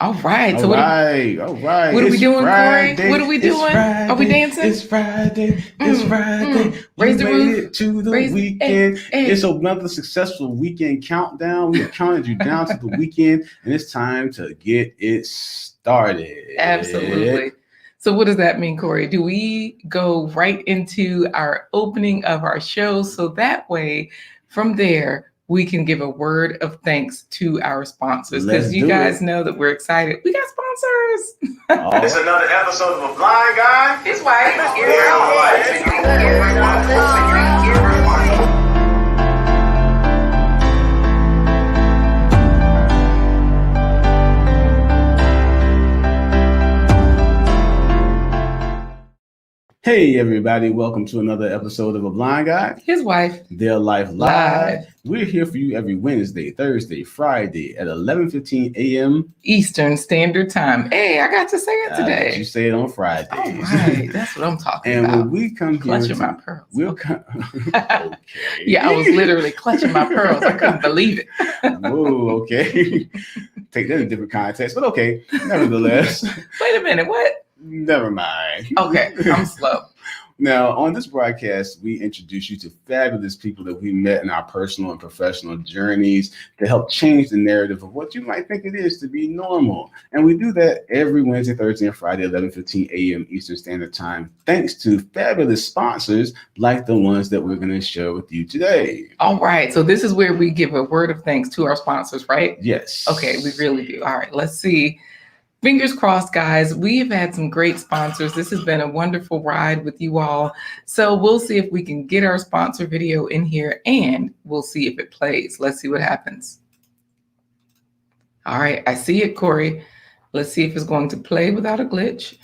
All right. So all right. What are we doing, Friday. Corey? What are we doing? Friday. Are we dancing? It's Friday. It's Friday. Raise the made roof. it to the weekend. It's another successful weekend countdown. We counted you down to the weekend, and it's time to get it started. Absolutely. So what does that mean, Corey? Do we go right into our opening of our show so that way from there we can give a word of thanks to our sponsors? Because you guys know that we're excited. We got sponsors. It's another episode of A Blind Guy. His wife. Hey everybody, welcome to another episode of A Blind Guy, His Wife, Their Life Live. We're here for you every Wednesday, Thursday, Friday at 11:15 a.m. Eastern Standard Time. Hey, I got to say it today. You say it on Fridays. All right, that's what I'm talking about. And when we come clutching here, my pearls. We'll come. Okay. Yeah, I was literally clutching my pearls. I couldn't believe it. Whoa, okay. Take that in a different context, but okay. Nevertheless. Wait a minute, what? Never mind. Okay, I'm slow. Now, on this broadcast, we introduce you to fabulous people that we met in our personal and professional journeys to help change the narrative of what you might think it is to be normal. And we do that every Wednesday, Thursday, and Friday, 11:15 a.m. Eastern Standard Time, thanks to fabulous sponsors like the ones that we're going to share with you today. All right. So this is where we give a word of thanks to our sponsors, right? Yes. Okay, we really do. All right, let's see. Fingers crossed, guys. We've had some great sponsors. This has been a wonderful ride with you all. So we'll see if we can get our sponsor video in here and we'll see if it plays. Let's see what happens. All right, I see it, Corey. Let's see if it's going to play without a glitch.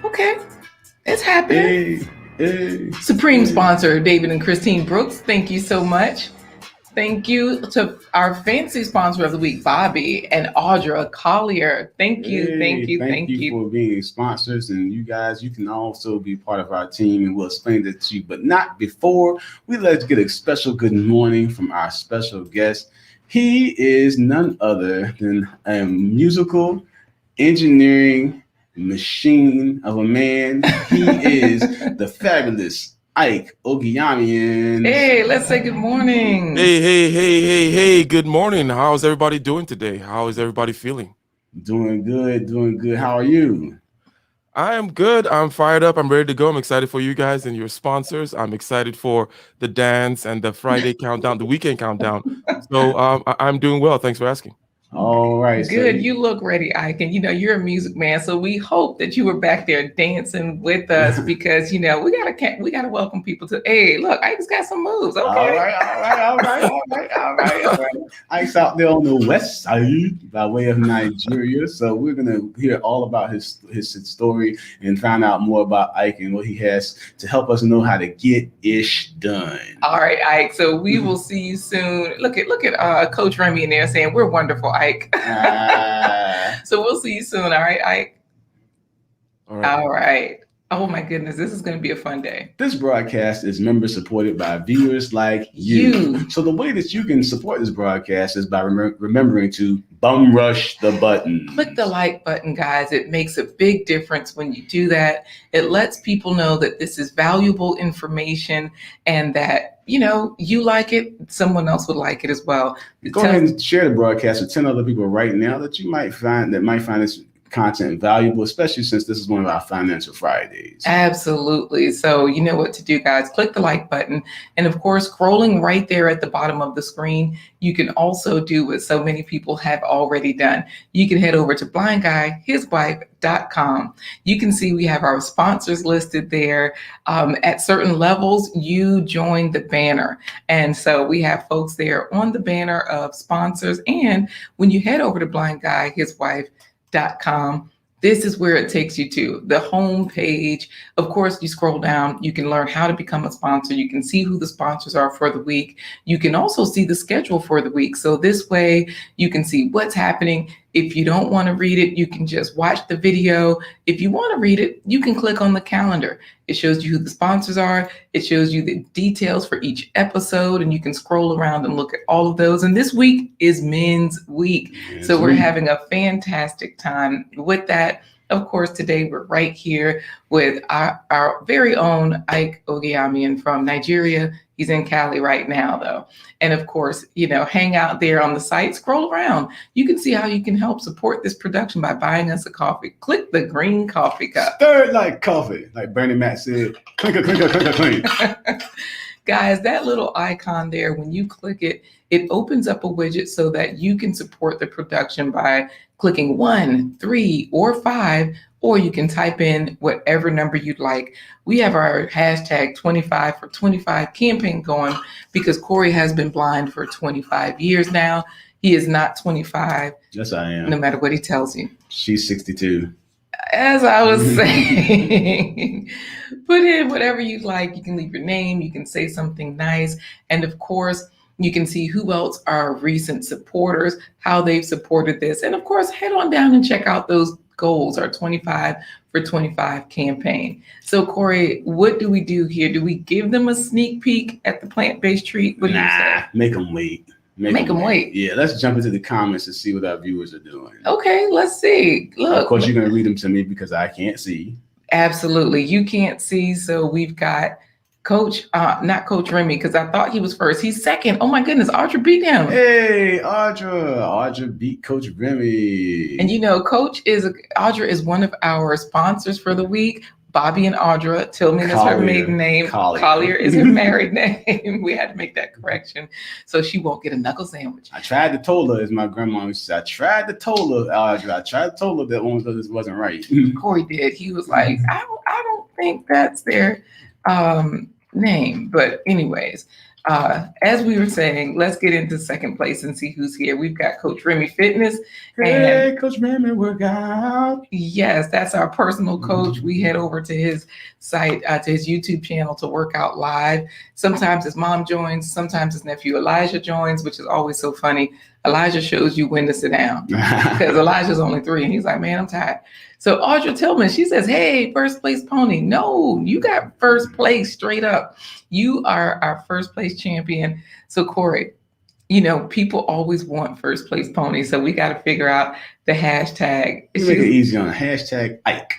Okay, it's happening. Hey. Supreme sponsor, David and Christine Brooks. Thank you so much. Thank you to our fancy sponsor of the week, Bobby and Audra Collier. Thank you, thank you for being sponsors. And you guys, you can also be part of our team, and we'll explain that to you. But not before we let's get a special good morning from our special guest. He is none other than a musical engineering machine of a man. He is the fabulous Ike Ogiamien. Hey, let's say good morning. Hey, good morning. How's everybody doing today? How is everybody feeling? Doing good. How are you? I am good. I'm fired up. I'm ready to go. I'm excited for you guys and your sponsors. I'm excited for the dance and the Friday countdown, the weekend countdown. So I'm doing well. Thanks for asking. All right. Good. So you look ready, Ike. And, you're a music man. So we hope that you were back there dancing with us because, we gotta welcome people to, hey, look, Ike's got some moves. Okay. All right. Ike's out there on the west side by way of Nigeria. So we're going to hear all about his story and find out more about Ike and what he has to help us know how to get ish done. All right, Ike. So we will see you soon. Look at Coach Remy in there saying we're wonderful, Ike. So we'll see you soon. All right, Ike. All right. Oh my goodness, this is going to be a fun day. This broadcast is member supported by viewers like you. So the way that you can support this broadcast is by remembering to bum rush the button. Click the like button, guys. It makes a big difference when you do that. It lets people know that this is valuable information and that, you like it, someone else would like it as well. Go ahead and share the broadcast with 10 other people right now that you might find this content valuable, especially since this is one of our Financial Fridays. Absolutely. So you know what to do, guys. Click the like button. And of course, scrolling right there at the bottom of the screen, you can also do what so many people have already done. You can head over to BLINDGUYHISWIFE.com. You can see we have our sponsors listed there. At certain levels, you join the banner. And so we have folks there on the banner of sponsors. And when you head over to BLINDGUYHISWIFE.com, this is where it takes you to the home page. Of course, you scroll down, you can learn how to become a sponsor. You can see who the sponsors are for the week. You can also see the schedule for the week. So this way you can see what's happening. If you don't want to read it, you can just watch the video. If you want to read it, you can click on the calendar. It shows you who the sponsors are. It shows you the details for each episode, and you can scroll around and look at all of those. And this week is Men's Week. So we're having a fantastic time with that. Of course, today we're right here with our very own Ike Ogiamien from Nigeria. He's in Cali right now, though. And of course, hang out there on the site, scroll around. You can see how you can help support this production by buying us a coffee. Click the green coffee cup. Stir it like coffee, like Bernie Mac said. Clinker, clinker, clinker, clink. Guys, that little icon there, when you click it, it opens up a widget so that you can support the production by clicking 1, 3, or 5, or you can type in whatever number you'd like. We have our hashtag 25 for 25 campaign going because Corey has been blind for 25 years now. He is not 25. Yes, I am. No matter what he tells you. She's 62. As I was saying, put in whatever you'd like. You can leave your name. You can say something nice. And of course, you can see who else are recent supporters, how they've supported this. And of course, head on down and check out those goals, our 25 for 25 campaign. So Corey, what do we do here? Do we give them a sneak peek at the plant-based treat? What do you say? Make them wait. Make them wait. Yeah, let's jump into the comments and see what our viewers are doing. Okay, let's see. Look. Of course, you're going to read them to me because I can't see. Absolutely. You can't see. So we've got not Coach Remy, because I thought he was first. He's second. Oh my goodness, Audra beat him. Hey, Audra beat Coach Remy. And Audra is one of our sponsors for the week. Bobby and Audra, Tillman is her maiden name. Collier is her married name. We had to make that correction so she won't get a knuckle sandwich. I tried to tell her, as my grandma used to say, I tried to tell her, Audra. I tried to tell her that this wasn't right. Corey did. He was like, I don't think that's their name. But anyways, as we were saying, let's get into second place and see who's here. We've got Coach Remy Fitness. Hey, Coach Remy Workout. Yes, that's our personal coach. We head over to his site, to his YouTube channel to work out live. Sometimes his mom joins, sometimes his nephew Elijah joins, which is always so funny. Elijah shows you when to sit down because Elijah's only 3 and he's like, man, I'm tired. So Audra Tillman, she says, hey, first place pony. No, you got first place straight up. You are our first place champion. So Corey, people always want first place pony. So we got to figure out the hashtag. Make it easy on hashtag Ike.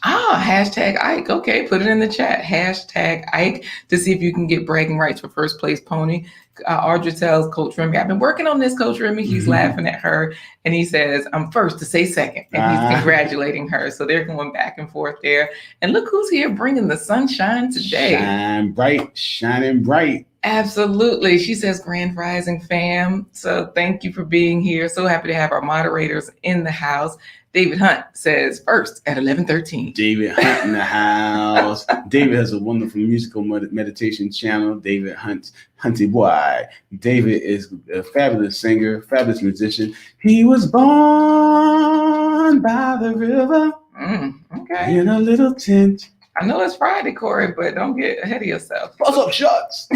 Hashtag Ike. Okay, put it in the chat. Hashtag Ike to see if you can get bragging rights for first place pony. Audra tells Coach Remy, I've been working on this, Coach Remy. He's laughing at her and he says, I'm first to say second. And he's congratulating her. So they're going back and forth there. And look who's here bringing the sunshine today. Shine bright, shining bright. Absolutely. She says, Grand Rising fam. So thank you for being here. So happy to have our moderators in the house. David Hunt says first at 11:13. David Hunt in the house. David has a wonderful musical meditation channel. David Hunt, Hunty Boy. David is a fabulous singer, fabulous musician. He was born by the river okay. in a little tent. I know it's Friday, Corey, but don't get ahead of yourself. What's up, shots?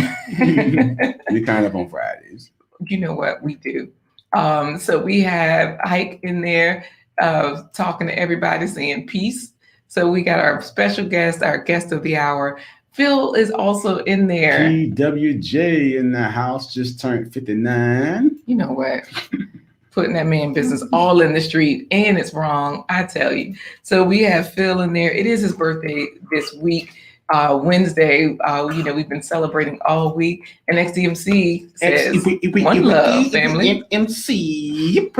We kind of on Fridays. You know what we do. So we have Ike in there talking to everybody, saying peace. So we got our special guest, our guest of the hour. Phil is also in there. PWJ in the house, just turned 59. You know what? Putting that man business all in the street, and it's wrong, I tell you. So we have Phil in there. It is his birthday this week, Wednesday. We've been celebrating all week. And XDMC says, one love, family. MC.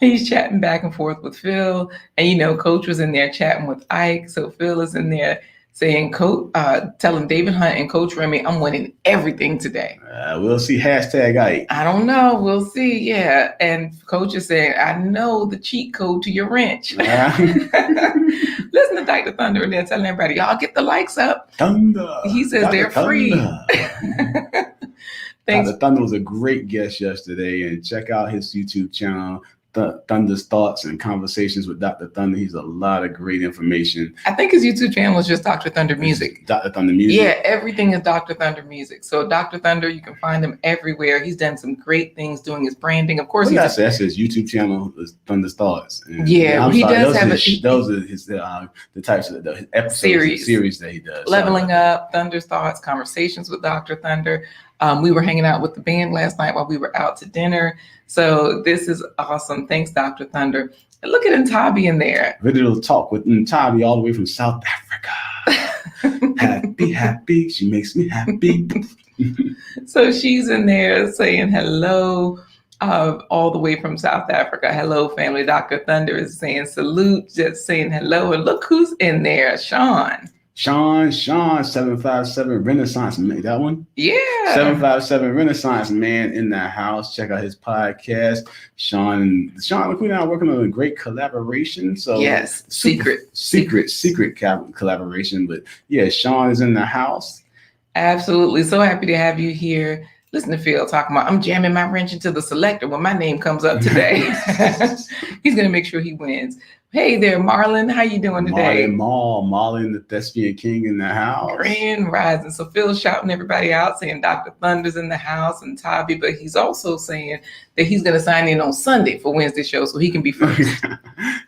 He's chatting back and forth with Phil. And, Coach was in there chatting with Ike. So Phil is in there saying, telling David Hunt and Coach Remy, I'm winning everything today. We'll see hashtag Ike. I don't know. We'll see. Yeah. And Coach is saying, I know the cheat code to your wrench. Listen to Dr. Thunder and then telling everybody, y'all get the likes up. Thunder. He says Dr. they're free. Dr. Thunder was a great guest yesterday, and check out his YouTube channel. Thunder's Thoughts and Conversations with Dr. Thunder. He's a lot of great information. I think his YouTube channel is just Dr. Thunder Music. Dr. Thunder Music. Yeah, everything is Dr. Thunder Music. So Dr. Thunder, you can find him everywhere. He's done some great things doing his branding. Of course, that's his YouTube channel is Thunder's Thoughts. And, yeah, he does have those are his the types of the episodes series that he does. Leveling Up, Thunder's Thoughts, Conversations with Dr. Thunder. We were hanging out with the band last night while we were out to dinner. So this is awesome. Thanks, Dr. Thunder. And look at Ntabi in there. Ready to talk with Ntabi all the way from South Africa. Happy, she makes me happy. So she's in there saying hello, all the way from South Africa. Hello, family. Dr. Thunder is saying salute, just saying hello. And look who's in there, Sean, 757 Renaissance Man. That one? Yeah. 757 Renaissance Man in the house. Check out his podcast. Sean and Queen and I are working on a great collaboration. So yes, secret collaboration. But yeah, Sean is in the house. Absolutely. So happy to have you here. Listen to Phil talking about, I'm jamming my wrench into the selector when my name comes up today. He's going to make sure he wins. Hey there, Marlon. How you doing today? Marlon, the thespian king in the house. Grand rising. So Phil's shouting everybody out, saying Dr. Thunder's in the house and Tavi, but he's also saying that he's going to sign in on Sunday for Wednesday show so he can be first.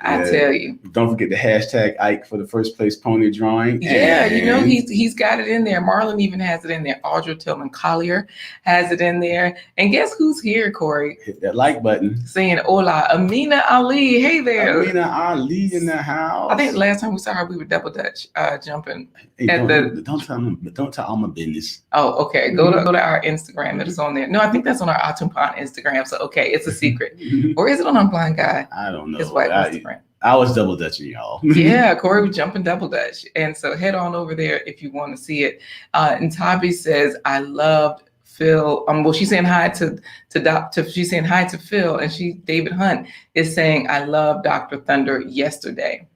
I tell you. Don't forget the hashtag Ike for the first place pony drawing. Yeah, you know, he's got it in there. Marlon even has it in there. Audra Tillman Collier has it in there. And guess who's here, Corey? Hit that like button. Saying hola, Amina Ali. Hey there. Amina Ali in the house. I think the last time we saw her, we were double dutch jumping. Hey, don't tell all my business. Oh, okay. Go to our Instagram. It is on there. No, I think that's on our Atumpan Instagram. So okay, it's a secret. Or is it on our Blind Guy? I don't know. His wife Instagram. I was double dutching y'all. Yeah, Corey was jumping double dutch. And so head on over there if you want to see it. And Tabi says, I loved Phil. Well, she's saying hi to she's saying hi to Phil, and David Hunt is saying, I love Dr. Thunder yesterday.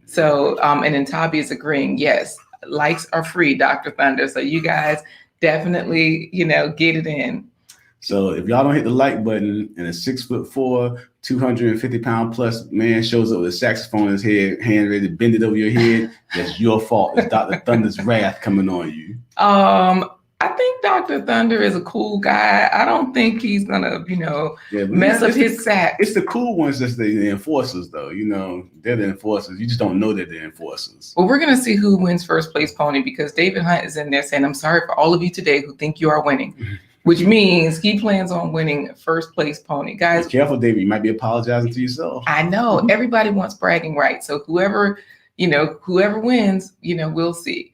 So and then Tabi is agreeing, yes, likes are free, Dr. Thunder. So you guys definitely, get it in. So if y'all don't hit the like button and a 6'4", 250-pound plus man shows up with a saxophone in his head, hand ready to bend it over your head, that's your fault. It's Dr. Thunder's wrath coming on you. I think Dr. Thunder is a cool guy. I don't think he's gonna, mess up his sax. It's the cool ones that's the enforcers, though. They're the enforcers. You just don't know they're the enforcers. Well, we're gonna see who wins first place pony because David Hunt is in there saying, I'm sorry for all of you today who think you are winning. Which means he plans on winning first place pony. Guys, be careful, David. You might be apologizing to yourself. I know. Everybody wants bragging rights. So whoever wins, we'll see.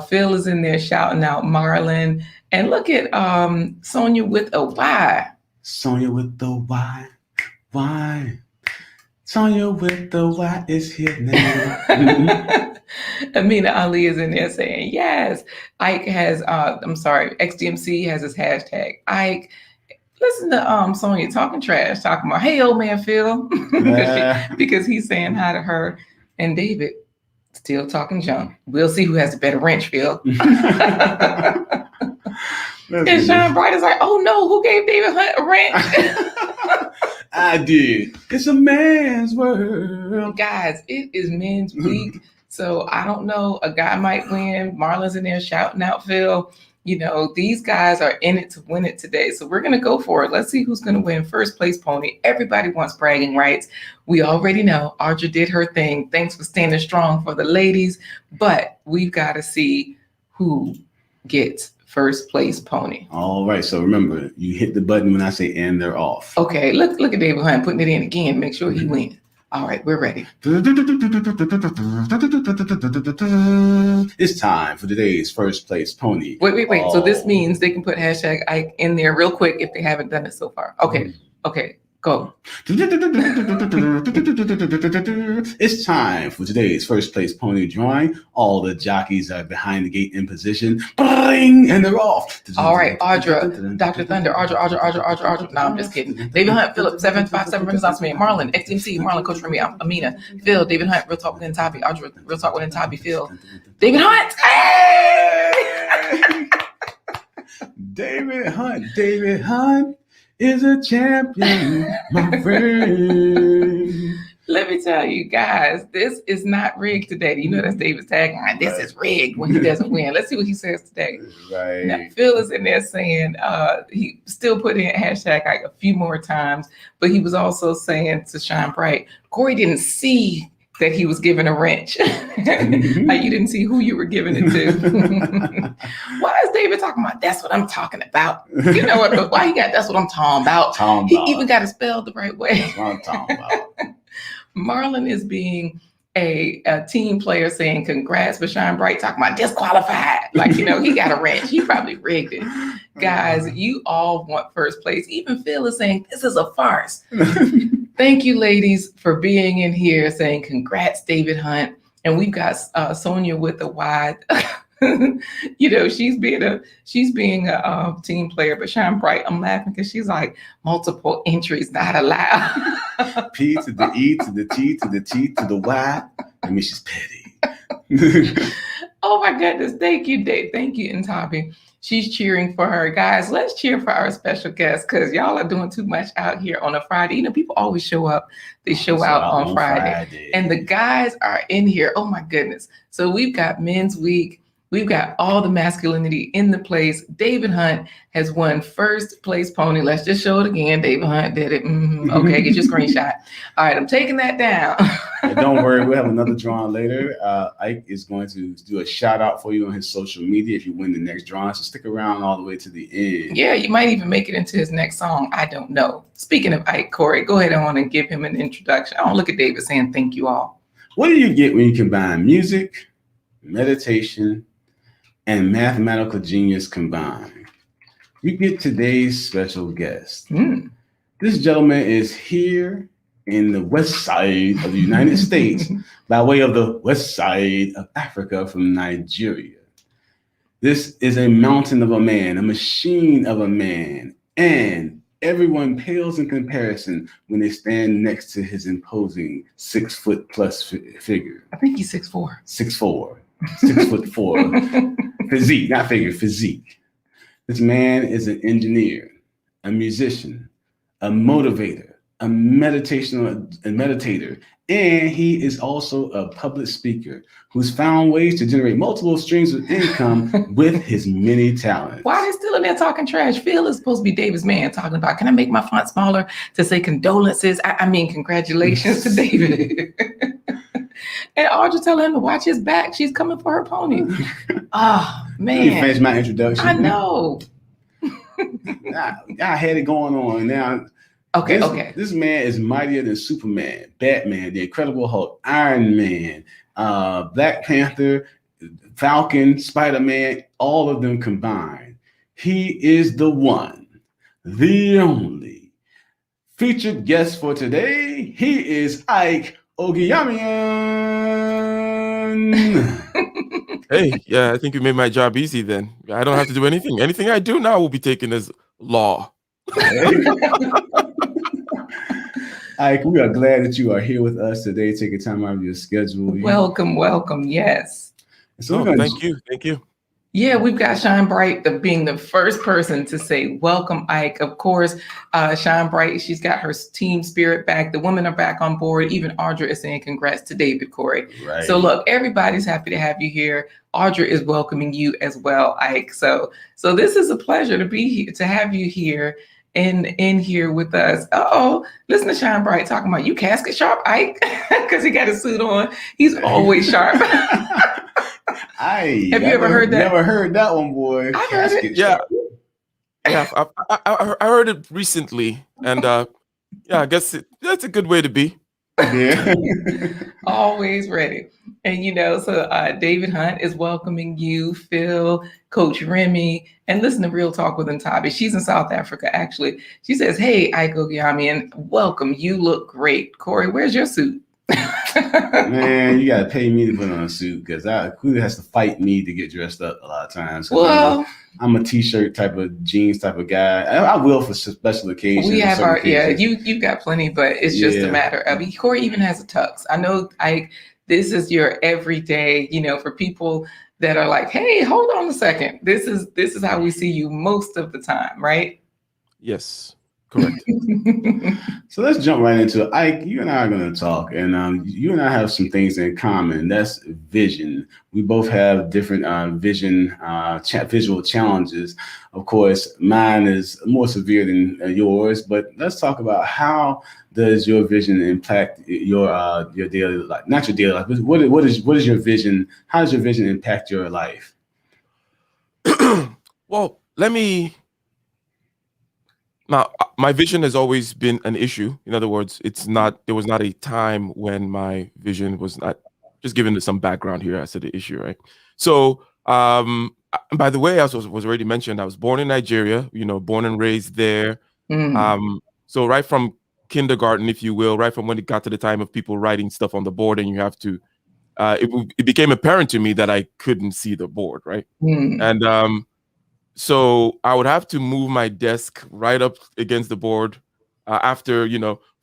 Phil is in there shouting out Marlon. And look at Sonia with a Y. Sonia with the Y. Why? Sonia with the Y is here now. Amina Ali is in there saying, yes. Ike has, XDMC has his hashtag. Ike, listen to Sonia talking trash, talking about, hey, old man Phil, because he's saying hi to her. And David, still talking junk. We'll see who has the better wrench, Phil. And Sean Bright is like, oh no, who gave David Hunt a wrench? I did. It's a man's world. Guys, it is men's week. So I don't know. A guy might win. Marlon's in there shouting out Phil. These guys are in it to win it today. So we're going to go for it. Let's see who's going to win first place pony. Everybody wants bragging rights. We already know Audra did her thing. Thanks for standing strong for the ladies. But we've got to see who gets first place pony. All right. So remember, you hit the button when I say and they're off. Okay. Look at David Hunt putting it in again. Make sure he wins. All right, we're ready. It's time for today's first place pony. Wait. Oh. So this means they can put hashtag Ike in there real quick if they haven't done it so far. Okay, go. It's time for today's first place pony drawing. All the jockeys are behind the gate in position. Bling, and they're off. All right, Audra, Dr. Thunder, Audra. No, I'm just kidding. David Hunt, Philip, 757 Renaissance Man, Marlon, XMC, Marlon, Coach Remy, Amina, Phil, David Hunt, Real Talk with Ntabi, Audra, Real Talk with Ntabi, Phil, David Hunt. Hey! David Hunt. is a champion, my friend. Let me tell you guys, this is not rigged today. You know that's David's tagline. This is rigged when he doesn't win. Let's see what he says today. Right. Now, Phil is in there saying he still put in hashtag like a few more times, but he was also saying to Shine Bright, Corey didn't see that he was given a wrench. Like you didn't see who you were giving it to. Why is David talking about that's what I'm talking about? You know what? Why he got that's what I'm talking about? He even got it spelled the right way. That's what I'm talking about. Marlon is being a team player saying congrats, but Shine Bright talking about disqualified. Like, you know, he got a wrench. He probably rigged it. Guys, you all want first place. Even Phil is saying this is a farce. Thank you, ladies, for being in here saying congrats, David Hunt. And we've got Sonia with the wide. You know, she's being a team player, but Shine Bright, I'm laughing because she's like multiple entries not allowed. P to the E to the T to the T to the Y. I mean, she's petty. Oh my goodness. Thank you, Dave. Thank you, Ntabi. She's cheering for her. Guys, let's cheer for our special guest because y'all are doing too much out here on a Friday. You know, people always show up. They show out on Friday. And the guys are in here. Oh my goodness. So we've got Men's Week. We've got all the masculinity in the place. David Hunt has won first place pony. Let's just show it again. David Hunt did it. Okay, get your screenshot. All right, I'm taking that down. Don't worry, we'll have another drawing later. Ike is going to do a shout out for you on his social media if you win the next drawing. So stick around all the way to the end. Yeah, you might even make it into his next song. I don't know. Speaking of Ike, Corey, go ahead on and give him an introduction. Oh, look at David saying thank you all. What do you get when you combine music, meditation, and mathematical genius combined? You get today's special guest. This gentleman is here in the west side of the United States by way of the west side of Africa from Nigeria. This is a mountain of a man, a machine of a man, and everyone pales in comparison when they stand next to his imposing 6 foot plus figure. I think he's 6'4". 6'4", 6'4". Physique, not figure, physique. This man is an engineer, a musician, a motivator, a meditator, and he is also a public speaker who's found ways to generate multiple streams of income with his many talents. Why are they still in there talking trash? Phil is supposed to be David's man talking about, can I make my font smaller to say condolences? I mean, congratulations to David. And Audra telling him to watch his back. She's coming for her pony. Oh, man. Let me finish my introduction. I know. I had it going on. Now, Okay. This man is mightier than Superman, Batman, the Incredible Hulk, Iron Man, Black Panther, Falcon, Spider-Man, all of them combined. He is the one, the only featured guest for today. He is Ike Ogiamien. Hey, yeah, I think you made my job easy then. I don't have to do anything. Anything I do now will be taken as law. Ike, we are glad that you are here with us today, taking time out of your schedule. Welcome. Yes. So thank you. Yeah, we've got Shine Bright being the first person to say, welcome, Ike. Of course, Shine Bright, she's got her team spirit back. The women are back on board. Even Audra is saying congrats to David, Corey. Right. So look, everybody's happy to have you here. Audra is welcoming you as well, Ike. So this is a pleasure to be here, to have you here in here with us. Listen to Shine Bright talking about you casket sharp, Ike, because he got a suit on. He's always sharp. Have you ever heard that? Never heard that one, boy. I heard it. Yeah. I heard it recently, and I guess that's a good way to be. Yeah. Always ready. And so David Hunt is welcoming you, Phil, Coach Remy, and listen to Real Talk with Ntabi. She's in South Africa, actually. She says, hey, Ike Ogiamien, welcome. You look great. Corey, where's your suit? Man, you gotta pay me to put on a suit because Quita has to fight me to get dressed up a lot of times. Well, I'm a t-shirt type of jeans type of guy. I will for special occasions. We have you've got plenty, but it's just a matter of Corey even has a tux. I know this is your everyday, for people that are like, hey, hold on a second. This is how we see you most of the time, right? Yes. Correct. So let's jump right into it. Ike, you and I are going to talk, and you and I have some things in common. That's vision. We both have different visual challenges. Of course, mine is more severe than yours, but let's talk about how does your vision impact your daily life? Not your daily life, but what is your vision? How does your vision impact your life? Well, now, my vision has always been an issue. In other words, there was not a time when my vision was not, just given some background here as to the issue, right? So, by the way, as was already mentioned, I was born in Nigeria, born and raised there. So right from kindergarten, if you will, right from when it got to the time of people writing stuff on the board and you have to, it became apparent to me that I couldn't see the board, right? And so I would have to move my desk right up against the board after,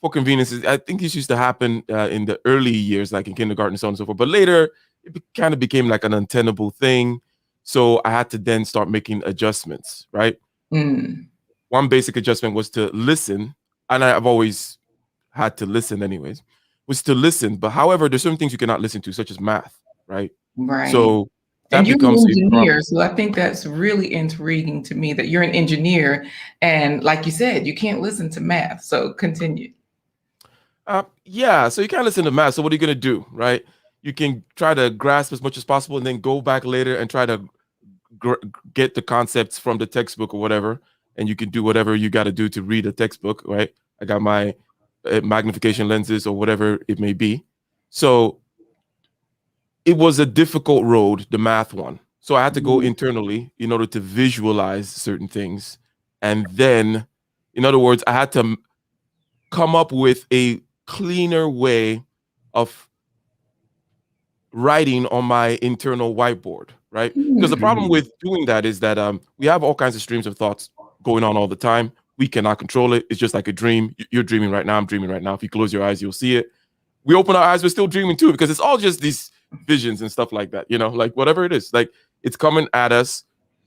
for conveniences. I think this used to happen in the early years, like in kindergarten and so on and so forth. But later, it kind of became like an untenable thing. So I had to then start making adjustments, right? One basic adjustment was to listen. And I've always had to listen anyways, was to listen. But however, there's certain things you cannot listen to, such as math, right? Right. So that and you're becomes an engineer, so I think that's really intriguing to me that you're an engineer, and like you said, you can't listen to math. So continue. Yeah, so you can't listen to math. So what are you gonna do, right? You can try to grasp as much as possible, and then go back later and try to get the concepts from the textbook or whatever, and you can do whatever you got to do to read a textbook, right? I got my magnification lenses or whatever it may be. So it was a difficult road, the math one. So I had to go internally in order to visualize certain things. And then, in other words, I had to come up with a cleaner way of writing on my internal whiteboard, right? Because the problem with doing that is that we have all kinds of streams of thoughts going on all the time. We cannot control it. It's just like a dream. You're dreaming right now. I'm dreaming right now. If you close your eyes, you'll see it. We open our eyes, we're still dreaming too, because it's all just these visions and stuff like that, like whatever it is, like it's coming at us.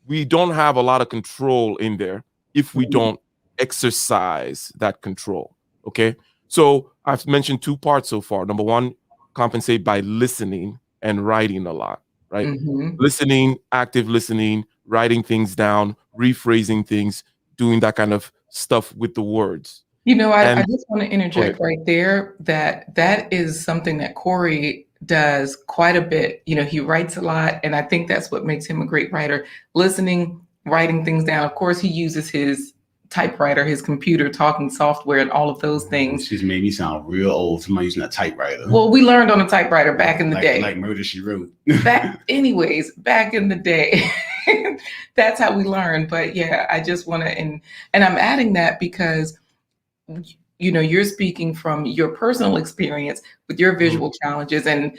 We don't have a lot of control in there if we don't exercise that control. Okay. So I've mentioned two parts so far. Number one, compensate by listening and writing a lot, right? Listening, active listening, writing things down, rephrasing things, doing that kind of stuff with the words. I just want to interject right there that is something that Corey does quite a bit. He writes a lot, and I think that's what makes him a great writer. Listening, writing things down. Of course, he uses his typewriter, his computer, talking software, and all of those things. She's made me sound real old. Somebody using a typewriter. Well, we learned on a typewriter back in the day. Like Murder, She Wrote. Back in the day. That's how we learned. But yeah, I just want to, and I'm adding that because you're speaking from your personal experience with your visual challenges, and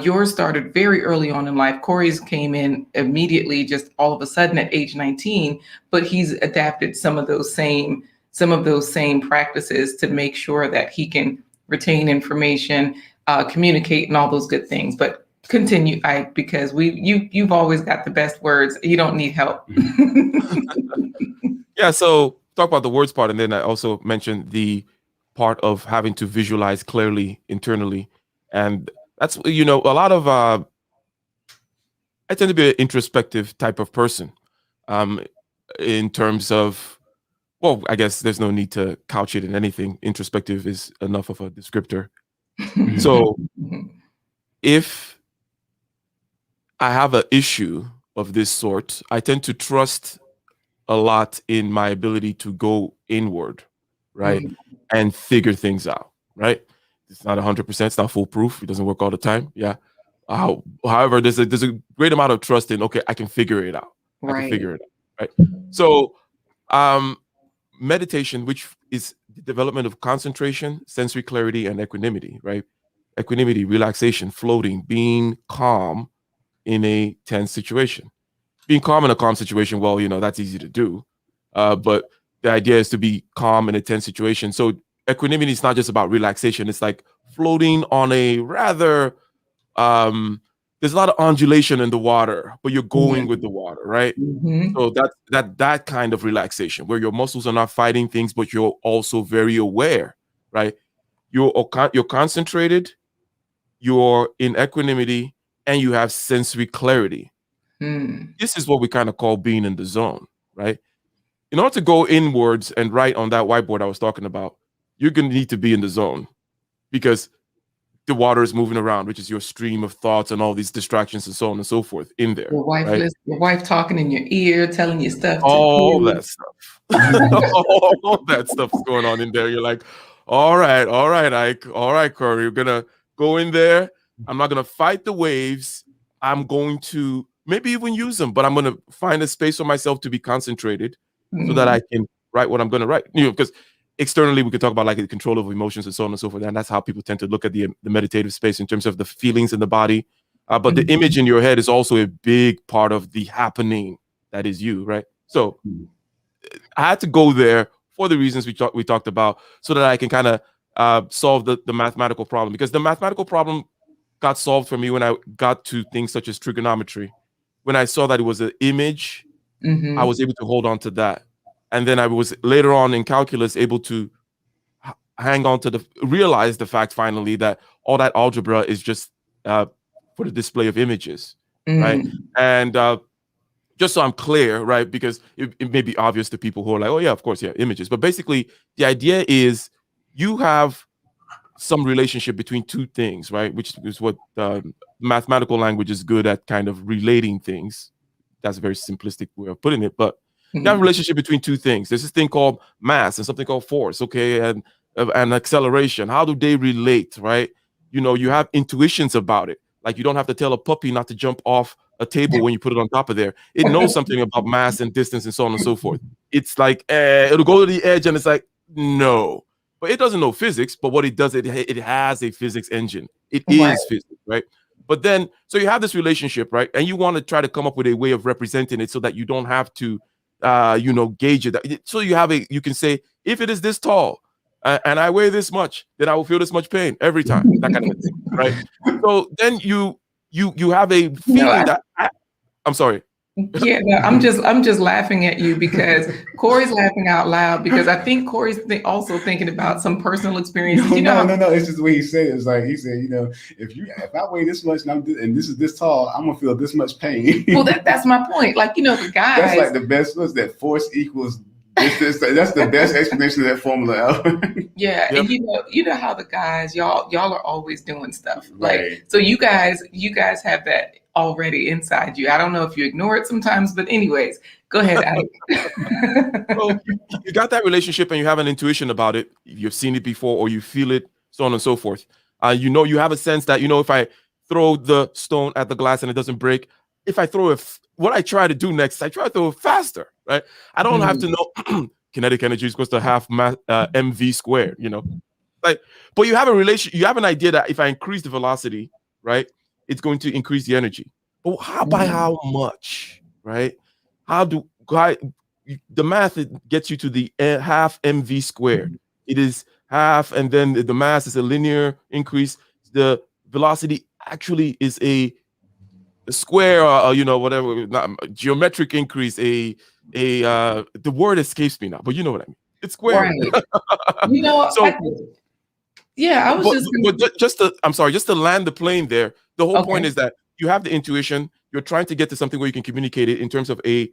yours started very early on in life. Corey's came in immediately, just all of a sudden at age 19, but he's adapted some of those same practices to make sure that he can retain information, communicate, and all those good things. But continue, Ike, because you've always got the best words. You don't need help. Yeah, so talk about the words part, and then I also mentioned the part of having to visualize clearly internally. And that's, a lot of, I tend to be an introspective type of person in terms of, well, I guess there's no need to couch it in anything. Introspective is enough of a descriptor. So if I have an issue of this sort, I tend to trust a lot in my ability to go inward, right? And figure things out, right? It's not 100%, it's not foolproof. It doesn't work all the time. Yeah. However, there's a great amount of trust in, okay, I can figure it out. I can figure it out, right? So meditation, which is the development of concentration, sensory clarity, and equanimity, right? Equanimity, relaxation, floating, being calm in a tense situation. Being calm in a calm situation, well, that's easy to do. But the idea is to be calm in a tense situation. So equanimity is not just about relaxation. It's like floating on a rather there's a lot of undulation in the water, but you're going with the water, right? Mm-hmm. So that kind of relaxation where your muscles are not fighting things, but you're also very aware, right? You're concentrated, you're in equanimity, and you have sensory clarity. This is what we kind of call being in the zone, right? In order to go inwards and write on that whiteboard I was talking about, you're going to need to be in the zone because the water is moving around, which is your stream of thoughts and all these distractions and so on and so forth in there. Your wife talking in your ear, telling you stuff. All that stuff. All that stuff is going on in there. You're like, all right, Ike. All right, Corey, you're going to go in there. I'm not going to fight the waves. I'm going to maybe even use them, but I'm going to find a space for myself to be concentrated so that I can write what I'm going to write. Because externally, we could talk about like the control of emotions and so on and so forth. And that's how people tend to look at the meditative space in terms of the feelings in the body. But the image in your head is also a big part of the happening that is you, right? So I had to go there for the reasons we talked about so that I can kind of solve the mathematical problem. Because the mathematical problem got solved for me when I got to things such as trigonometry. When I saw that it was an image, I was able to hold on to that. And then I was later on in calculus able to hang on to realize the fact finally that all that algebra is just for the display of images, right? And just so I'm clear, right? Because it may be obvious to people who are like, oh yeah, of course, yeah, images. But basically the idea is you have some relationship between two things, right? Which is what mathematical language is good at, kind of relating things. That's a very simplistic way of putting it, but you have a relationship between two things. There's this thing called mass and something called force, okay, and acceleration. How do they relate, right? You have intuitions about it. Like you don't have to tell a puppy not to jump off a table when you put it on top of there. It knows something about mass and distance and so on and so forth. It's like it'll go to the edge and it's like no, but it doesn't know physics. But what it does, it has a physics engine. It is physics, right? But then, so you have this relationship, right? And you want to try to come up with a way of representing it so that you don't have to, gauge it. So you can say, if it is this tall and I weigh this much, then I will feel this much pain every time. That kind of thing, right? So then you have a feeling I'm sorry. Yeah, no, I'm just laughing at you because Corey's laughing out loud because I think Corey's also thinking about some personal experiences. No. It's just the way he said it. It's like he said, if I weigh this much and this is this tall, I'm gonna feel this much pain. Well, that's my point. Like the guys. That's like the best. What's that? Force equals distance. That's the best explanation of that formula ever. Yeah, yep. And you know how the guys y'all are always doing stuff. Like so you guys have that already inside you. I don't know if you ignore it sometimes, but anyways, go ahead, Ike. Well, you got that relationship and you have an intuition about it. You've seen it before or you feel it, so on and so forth. You have a sense that, if I throw the stone at the glass and it doesn't break, if I throw it, what I try to do next, I try to throw it faster, right? I don't have to know kinetic energy is equals to half mv squared, but you have you have an idea that if I increase the velocity, right, it's going to increase the energy. But by how much, right? The math gets you to the half mv squared. It is half, and then the mass is a linear increase. The velocity actually is a square, whatever, not geometric increase. The word escapes me now, but you know what I mean. It's square. Right. So. I was just to land the plane there. The whole point is that you have the intuition. You're trying to get to something where you can communicate it in terms of an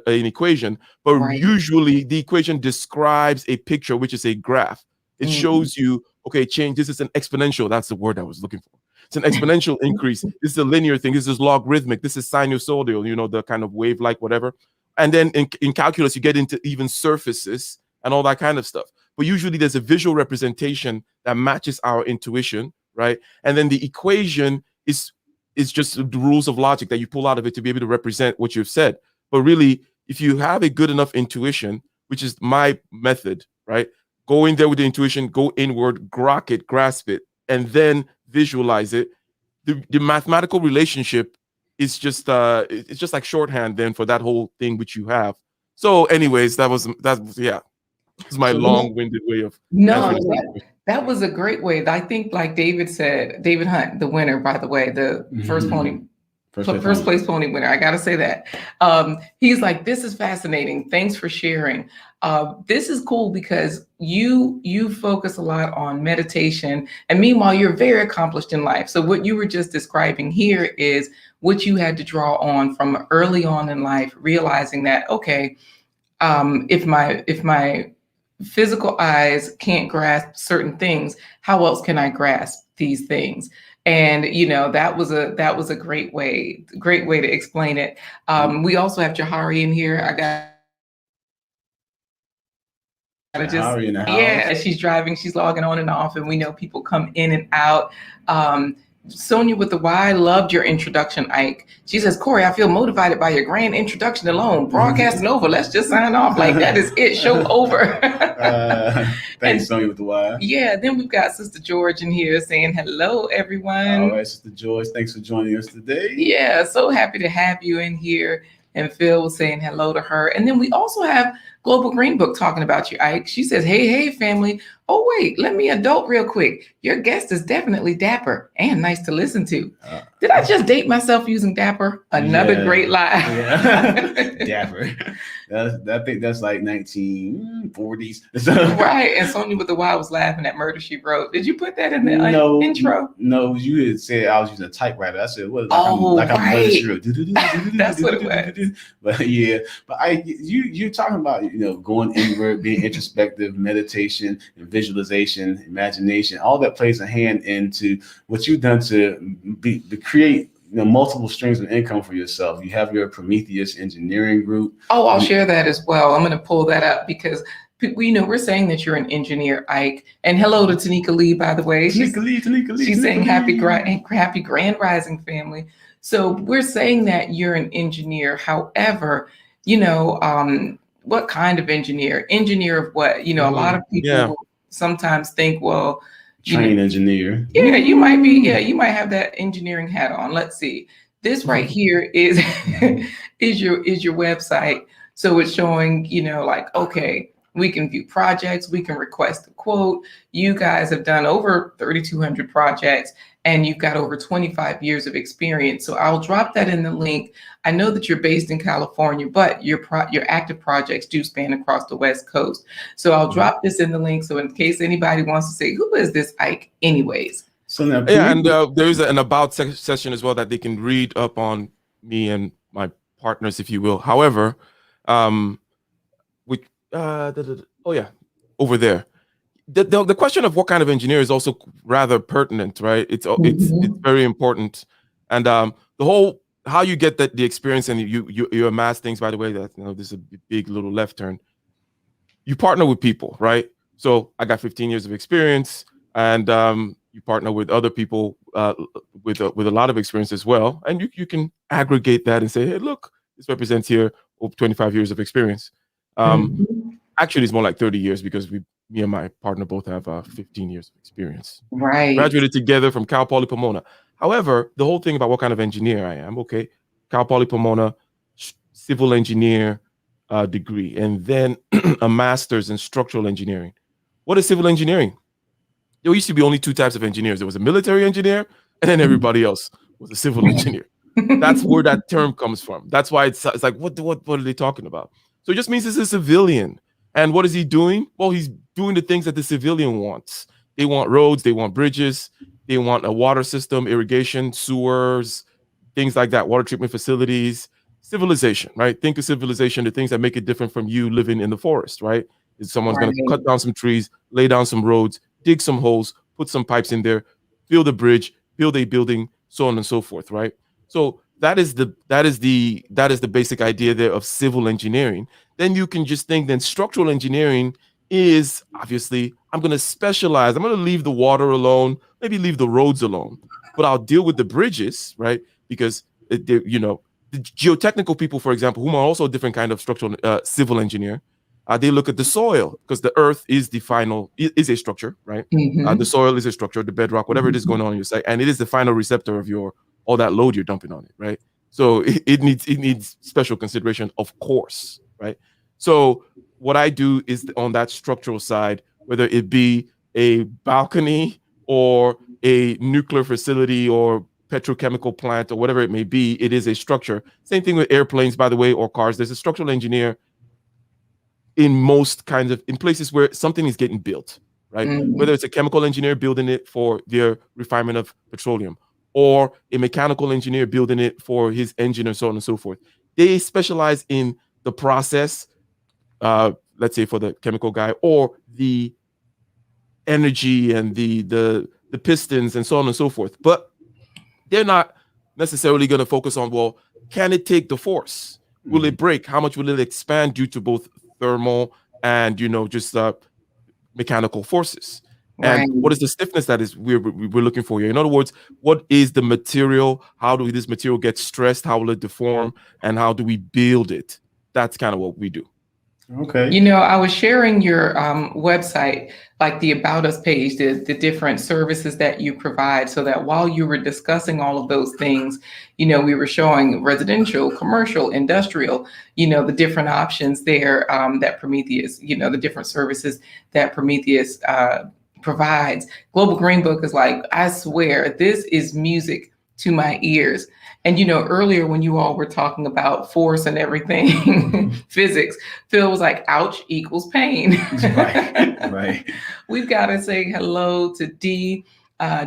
equation, but usually the equation describes a picture, which is a graph. It shows you, change. This is an exponential. That's the word I was looking for. It's an exponential increase. This is a linear thing. This is logarithmic. This is sinusoidal. The kind of wave-like whatever. And then in calculus, you get into even surfaces and all that kind of stuff. But usually there's a visual representation that matches our intuition, right? And then the equation is just the rules of logic that you pull out of it to be able to represent what you've said. But really, if you have a good enough intuition, which is my method, right? Go in there with the intuition, go inward, grasp it, and then visualize it. The mathematical relationship is just it's just like shorthand then for that whole thing which you have. So anyways, that was my long-winded way of That was a great way. I think, like David said, David Hunt, the winner, by the way, the first pony, first place pony winner. I got to say that. He's like, this is fascinating. Thanks for sharing. This is cool because you focus a lot on meditation, and meanwhile, you're very accomplished in life. So what you were just describing here is what you had to draw on from early on in life, realizing that, okay, if my physical eyes can't grasp certain things, how else can I grasp these things? And that was a great way to explain it. We also have Jahari in here. I gotta just, yeah, she's driving, she's logging on and off, and we know people come in and out. Sonia with the Y loved your introduction, Ike. She says, Corey, I feel motivated by your grand introduction alone. Broadcasting over. Let's just sign off. Like, that is it. Show over. Thanks, Sonia with the Y. Yeah, then we've got Sister George in here saying hello, everyone. All right, Sister George, thanks for joining us today. Yeah, so happy to have you in here. And Phil was saying hello to her. And then we also have Global Green Book talking about you, Ike. She says, hey, family. Oh, wait, let me adult real quick. Your guest is definitely dapper and nice to listen to. Did I just date myself using dapper? Another great lie. Yeah. Dapper. I think that's like 1940s. Right. And Sonia with the Y was laughing at Murder, She Wrote. Did you put that in the intro? No, you had said I was using a typewriter. I said, what? I'm Murder, She Wrote. That's what it was. But yeah, you're talking about, going inward, being introspective, meditation, and visualization, imagination, all that plays a hand into what you've done to create multiple streams of income for yourself. You have your Prometheus engineering group. Oh, I'll share that as well. I'm going to pull that up because we're saying that you're an engineer, Ike. And hello to Tanika Lee, by the way. She's saying happy Grand Rising family. So we're saying that you're an engineer. However, what kind of engineer? Engineer of what? A lot of people sometimes think, well, train engineer. Yeah, you might be. Yeah, you might have that engineering hat on. Let's see. This right here is your website. So it's showing, like, okay, we can view projects, we can request a quote. You guys have done over 3,200 projects, and you've got over 25 years of experience. So I'll drop that in the link. I know that you're based in California, but your active projects do span across the West Coast. So I'll drop this in the link. So in case anybody wants to say, who is this Ike anyways? So now, and there's an about session as well that they can read up on me and my partners, if you will. However, over there. The question of what kind of engineer is also rather pertinent, right? It's very important, and the whole how you get the experience and you amass things. By the way, that this is a big little left turn. You partner with people, right? So I got 15 years of experience, and you partner with other people with a lot of experience as well, and you can aggregate that and say, hey, look, this represents here over 25 years of experience. Actually, it's more like 30 years because me and my partner both have 15 years of experience. Right. Graduated together from Cal Poly Pomona. However, the whole thing about what kind of engineer I am, okay, Cal Poly Pomona, civil engineer degree, and then a master's in structural engineering. What is civil engineering? There used to be only two types of engineers. There was a military engineer, and then everybody else was a civil engineer. That's where that term comes from. That's why it's like, what are they talking about? So it just means it's a civilian. And what is he doing? Well, he's doing the things that the civilian wants. They want roads, they want bridges, they want a water system, irrigation, sewers, things like that, water treatment facilities, civilization, right? Think of civilization, the things that make it different from you living in the forest, right? Is someone's going to cut down some trees, lay down some roads, dig some holes, put some pipes in there, build a bridge, build a building, so on and so forth, right? So that is the basic idea there of civil engineering. Then you can just think then structural engineering is obviously, I'm going to specialize. I'm going to leave the water alone, maybe leave the roads alone, but I'll deal with the bridges, right? Because the geotechnical people, for example, whom are also a different kind of structural civil engineer, they look at the soil because the earth is is a structure, right? The soil is a structure, the bedrock, whatever it is going on your site, and it is the final receptor of all that load you're dumping on it, right? So it needs special consideration, of course, right? So what I do is on that structural side, whether it be a balcony or a nuclear facility or petrochemical plant or whatever it may be. It is a structure. Same thing with airplanes, by the way, or cars. There's a structural engineer in most kinds of, in places where something is getting built, right? Whether it's a chemical engineer building it for their refinement of petroleum, or a mechanical engineer building it for his engine, and so on and so forth. They specialize in the process, let's say for the chemical guy, or the energy and the pistons and so on and so forth. But they're not necessarily going to focus on, well, can it take the force? Will it break? How much will it expand due to both thermal and, just mechanical forces? And what is the stiffness that is we're looking for here? In other words, what is the material? How do this material get stressed? How will it deform? And how do we build it? That's kind of what we do. Okay. I was sharing your website, like the About Us page, the different services that you provide, so that while you were discussing all of those things, we were showing residential, commercial, industrial, the different options there that Prometheus, the different services that Prometheus provides. Global Green Book is like, I swear, this is music to my ears. And earlier when you all were talking about force and everything, physics, Phil was like, ouch equals pain. Right. We've got to say hello to D.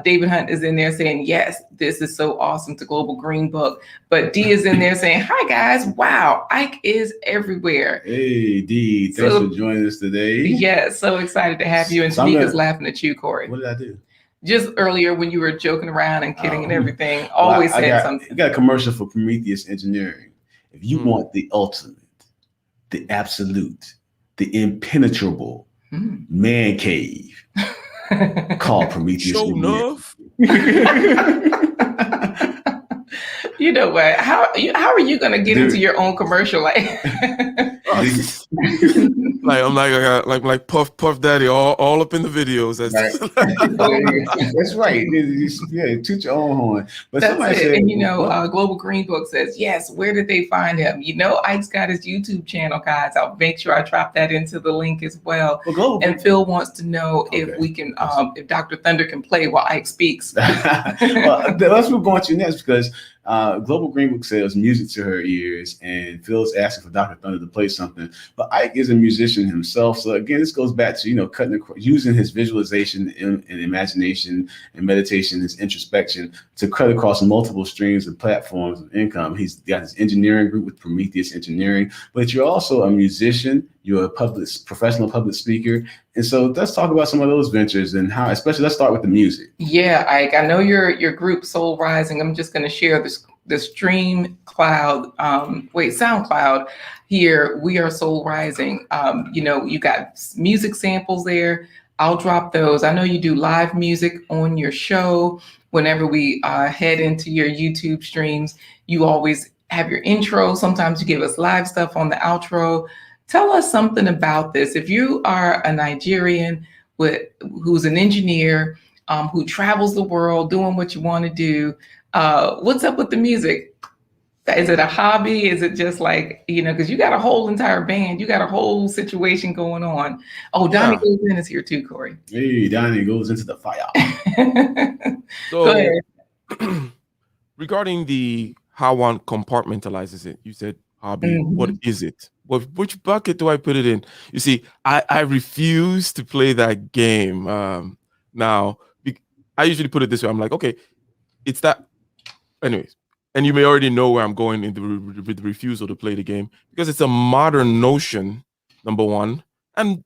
David Hunt is in there saying, yes, this is so awesome, to Global Green Book. But D is in there saying, hi guys, wow, Ike is everywhere. Hey D, thanks for joining us today. Yeah, so excited to have you. And Tamika's laughing at you, Corey. What did I do? Just earlier when you were joking around and kidding and everything, always said something. I got a commercial for Prometheus Engineering. If you want the ultimate, the absolute, the impenetrable man cave, call Prometheus Engineering. You know what? How are you going to get into your own commercial? like Puff Daddy all up in the videos. That's right. Yeah, toot your own horn. But that's somebody it. said, and Global Green Book says, yes, where did they find him? Ike's got his YouTube channel, guys. I'll make sure I drop that into the link as well. And Phil wants to know if we can, if Dr. Thunder can play while Ike speaks. Well, let's move on to next, because Global Green Book says music to her ears, and Phil's asking for Dr. Thunder to play something. But Ike is a musician himself, so again, this goes back to using his visualization and imagination and meditation, his introspection, to cut across multiple streams and platforms of income. He's got his engineering group with Prometheus Engineering, but you're also a musician. You're a professional public speaker. And so let's talk about some of those ventures and how, especially let's start with the music. Yeah, Ike, I know your group Soul Rising. I'm just going to share the stream cloud, SoundCloud here. We are Soul Rising. You got music samples there. I'll drop those. I know you do live music on your show. Whenever we head into your YouTube streams, you always have your intro. Sometimes you give us live stuff on the outro. Tell us something about this. If you are a Nigerian who's an engineer, who travels the world doing what you want to do, what's up with the music? Is it a hobby? Is it just like, because you got a whole entire band, you got a whole situation going on. Oh, Donnie Goes In is here too, Corey. Hey, Donnie Goes Into the Fire. So, go ahead. Regarding how one compartmentalizes it, you said hobby. What is it? Which bucket do I put it in? You see, I refuse to play that game. Now, I usually put it this way. I'm like, okay, it's that. Anyways, and you may already know where I'm going in the refusal to play the game, because it's a modern notion, number one. And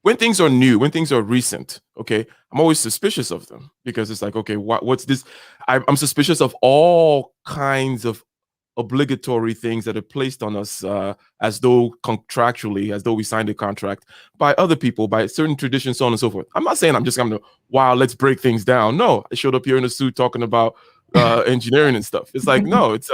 when things are new, when things are recent, okay, I'm always suspicious of them, because it's like, okay, what's this? I'm suspicious of all kinds of obligatory things that are placed on us as though contractually, as though we signed a contract by other people, by certain traditions, so on and so forth. I'm not saying I'm just going to, wow, let's break things down. No, I showed up here in a suit talking about engineering and stuff. It's like, no, it's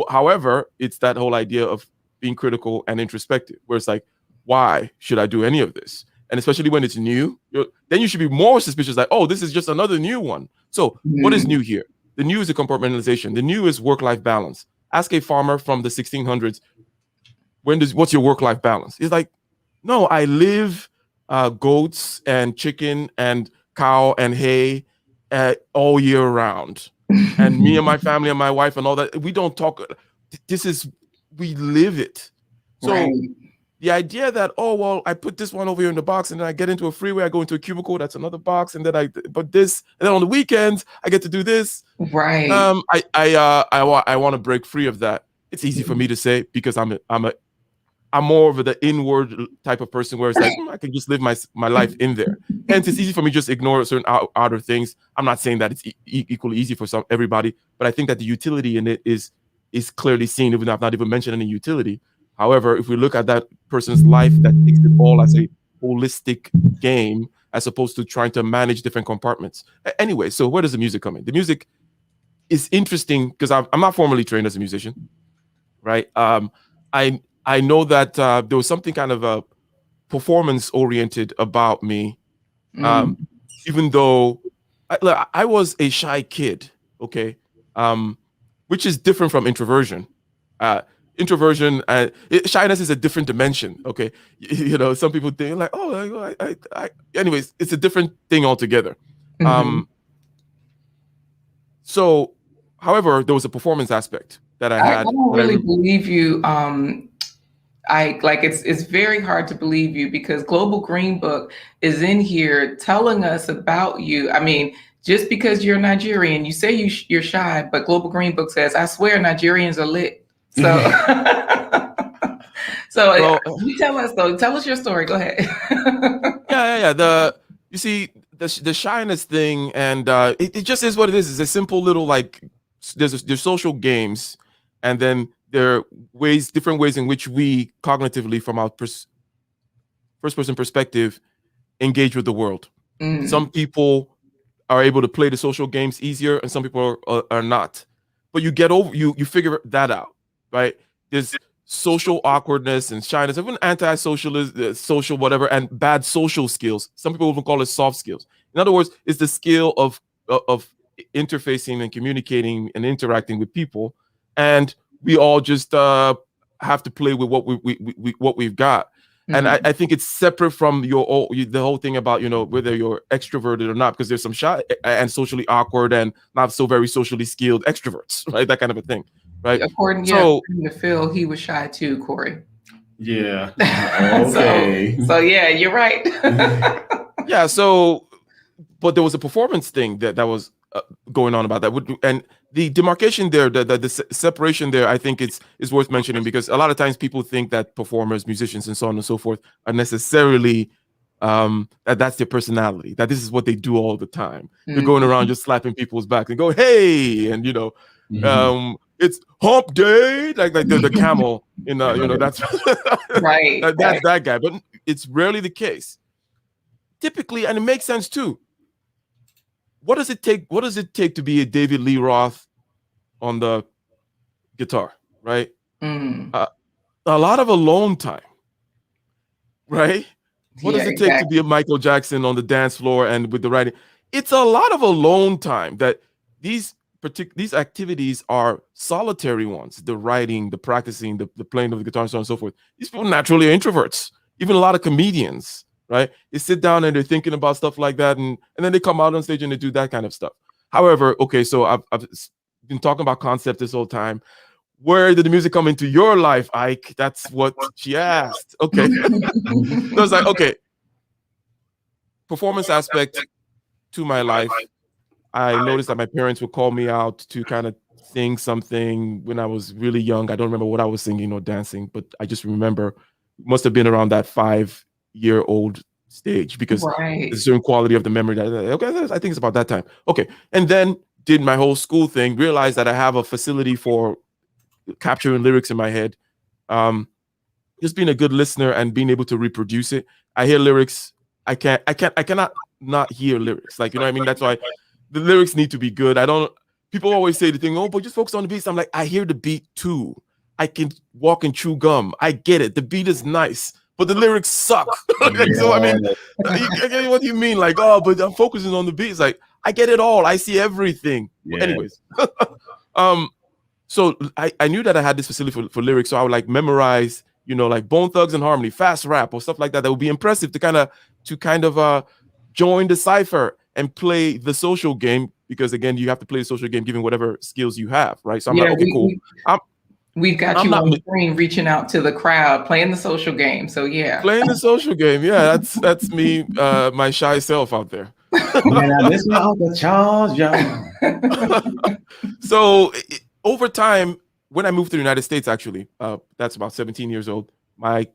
however, it's that whole idea of being critical and introspective, where it's like, why should I do any of this? And especially when it's new, then you should be more suspicious, like, oh, this is just another new one. So what is new here? The new is the compartmentalization. The new is work-life balance. Ask a farmer from the 1600s, what's your work-life balance? He's like, no, I live goats and chicken and cow and hay all year round. And me and my family and my wife and all that, we don't talk. We live it. So Right. the idea that, oh, well, I put this one over here in the box and then I get into a freeway, I go into a cubicle, that's another box. And then but this, and then on the weekends, I get to do this. Right. I want to break free of that. It's easy for me to say because I'm more of the inward type of person where it's like, I can just live my life in there. Hence, it's easy for me to just ignore certain outer things. I'm not saying that it's equally easy for everybody, but I think that the utility in it is clearly seen, even though I've not even mentioned any utility. However, if we look at that person's life that takes it all as a holistic game, as opposed to trying to manage different compartments. Anyway, so where does the music come in? The music is interesting because I'm not formally trained as a musician, right? I know that there was something kind of performance oriented about me, even though I was a shy kid, okay, which is different from introversion. Introversion, shyness is a different dimension. Okay, you know, some people think like, oh, anyways, it's a different thing altogether. So, however, there was a performance aspect that I had. I don't really believe you. It's very hard to believe you because Global Green Book is in here telling us about you. I mean, just because you're Nigerian, you say you're shy, but Global Green Book says, I swear Nigerians are lit. So, you tell us though. Tell us your story. Go ahead. Yeah. You see the shyness thing, and it just is what it is. It's a simple little like there's social games, and then there are different ways in which we cognitively, from our first person perspective, engage with the world. Some people are able to play the social games easier, and some people are not. But you get over you figure that out. Right? There's social awkwardness and shyness, even anti-socialist, social whatever, and bad social skills. Some people even call it soft skills. In other words, it's the skill of interfacing and communicating and interacting with people, and we all just have to play with what we've got. And I think it's separate from the whole thing about, you know, whether you're extroverted or not, because there's some shy and socially awkward and not so very socially skilled extroverts, right? That kind of a thing, right? According to Phil, he was shy too, Corey. Yeah. Okay. so yeah, you're right. Yeah. So, but there was a performance thing that was going on about that, and the demarcation there, the separation there, I think is worth mentioning, because a lot of times people think that performers, musicians, and so on and so forth are necessarily that's their personality, that this is what they do all the time. They're going around just slapping people's back and go, hey, and you know, it's hump day, like the camel, you know, that's right. That's that guy, but it's rarely the case. Typically, and it makes sense too. What does it take? What does it take to be a David Lee Roth on the guitar, right? A lot of alone time, right? What does it take to be a Michael Jackson on the dance floor and with the writing? It's a lot of alone time. That these activities are solitary ones: the writing, the practicing, the playing of the guitar, and so on and so forth. These people naturally are introverts. Even a lot of comedians. Right? They sit down and they're thinking about stuff like that, and then they come out on stage and they do that kind of stuff. However, okay, so I've been talking about concept this whole time. Where did the music come into your life, Ike? That's what she asked. Okay. So I was like, okay, performance aspect to my life. I noticed that my parents would call me out to kind of sing something when I was really young. I don't remember what I was singing or dancing, but I just remember it must have been around that 5-year-old stage, because there's a certain quality of the memory that, okay, I think it's about that time. Okay. And then did my whole school thing, realized that I have a facility for capturing lyrics in my head. Just being a good listener and being able to reproduce it. I hear lyrics. I cannot not hear lyrics. Like, you know what I mean? That's why the lyrics need to be good. People always say the thing, oh, but just focus on the beats. I'm like, I hear the beat too. I can walk and chew gum. I get it. The beat is nice, but the lyrics suck. So I mean, I get what you mean. Like, oh, but I'm focusing on the beats. Like, I get it all. I see everything. Yeah. Anyways, so I knew that I had this facility for lyrics, so I would like memorize like Bone Thugs and Harmony, fast rap or stuff like that, that would be impressive to kind of join the cipher and play the social game, because again, you have to play the social game given whatever skills you have, right? So I'm like, okay, cool. We've got you on the screen reaching out to the crowd, playing the social game. So yeah. Playing the social game. Yeah, that's me, my shy self out there. Man, this is my Uncle Charles, y'all. So over time, when I moved to the United States, actually, that's about 17 years old, my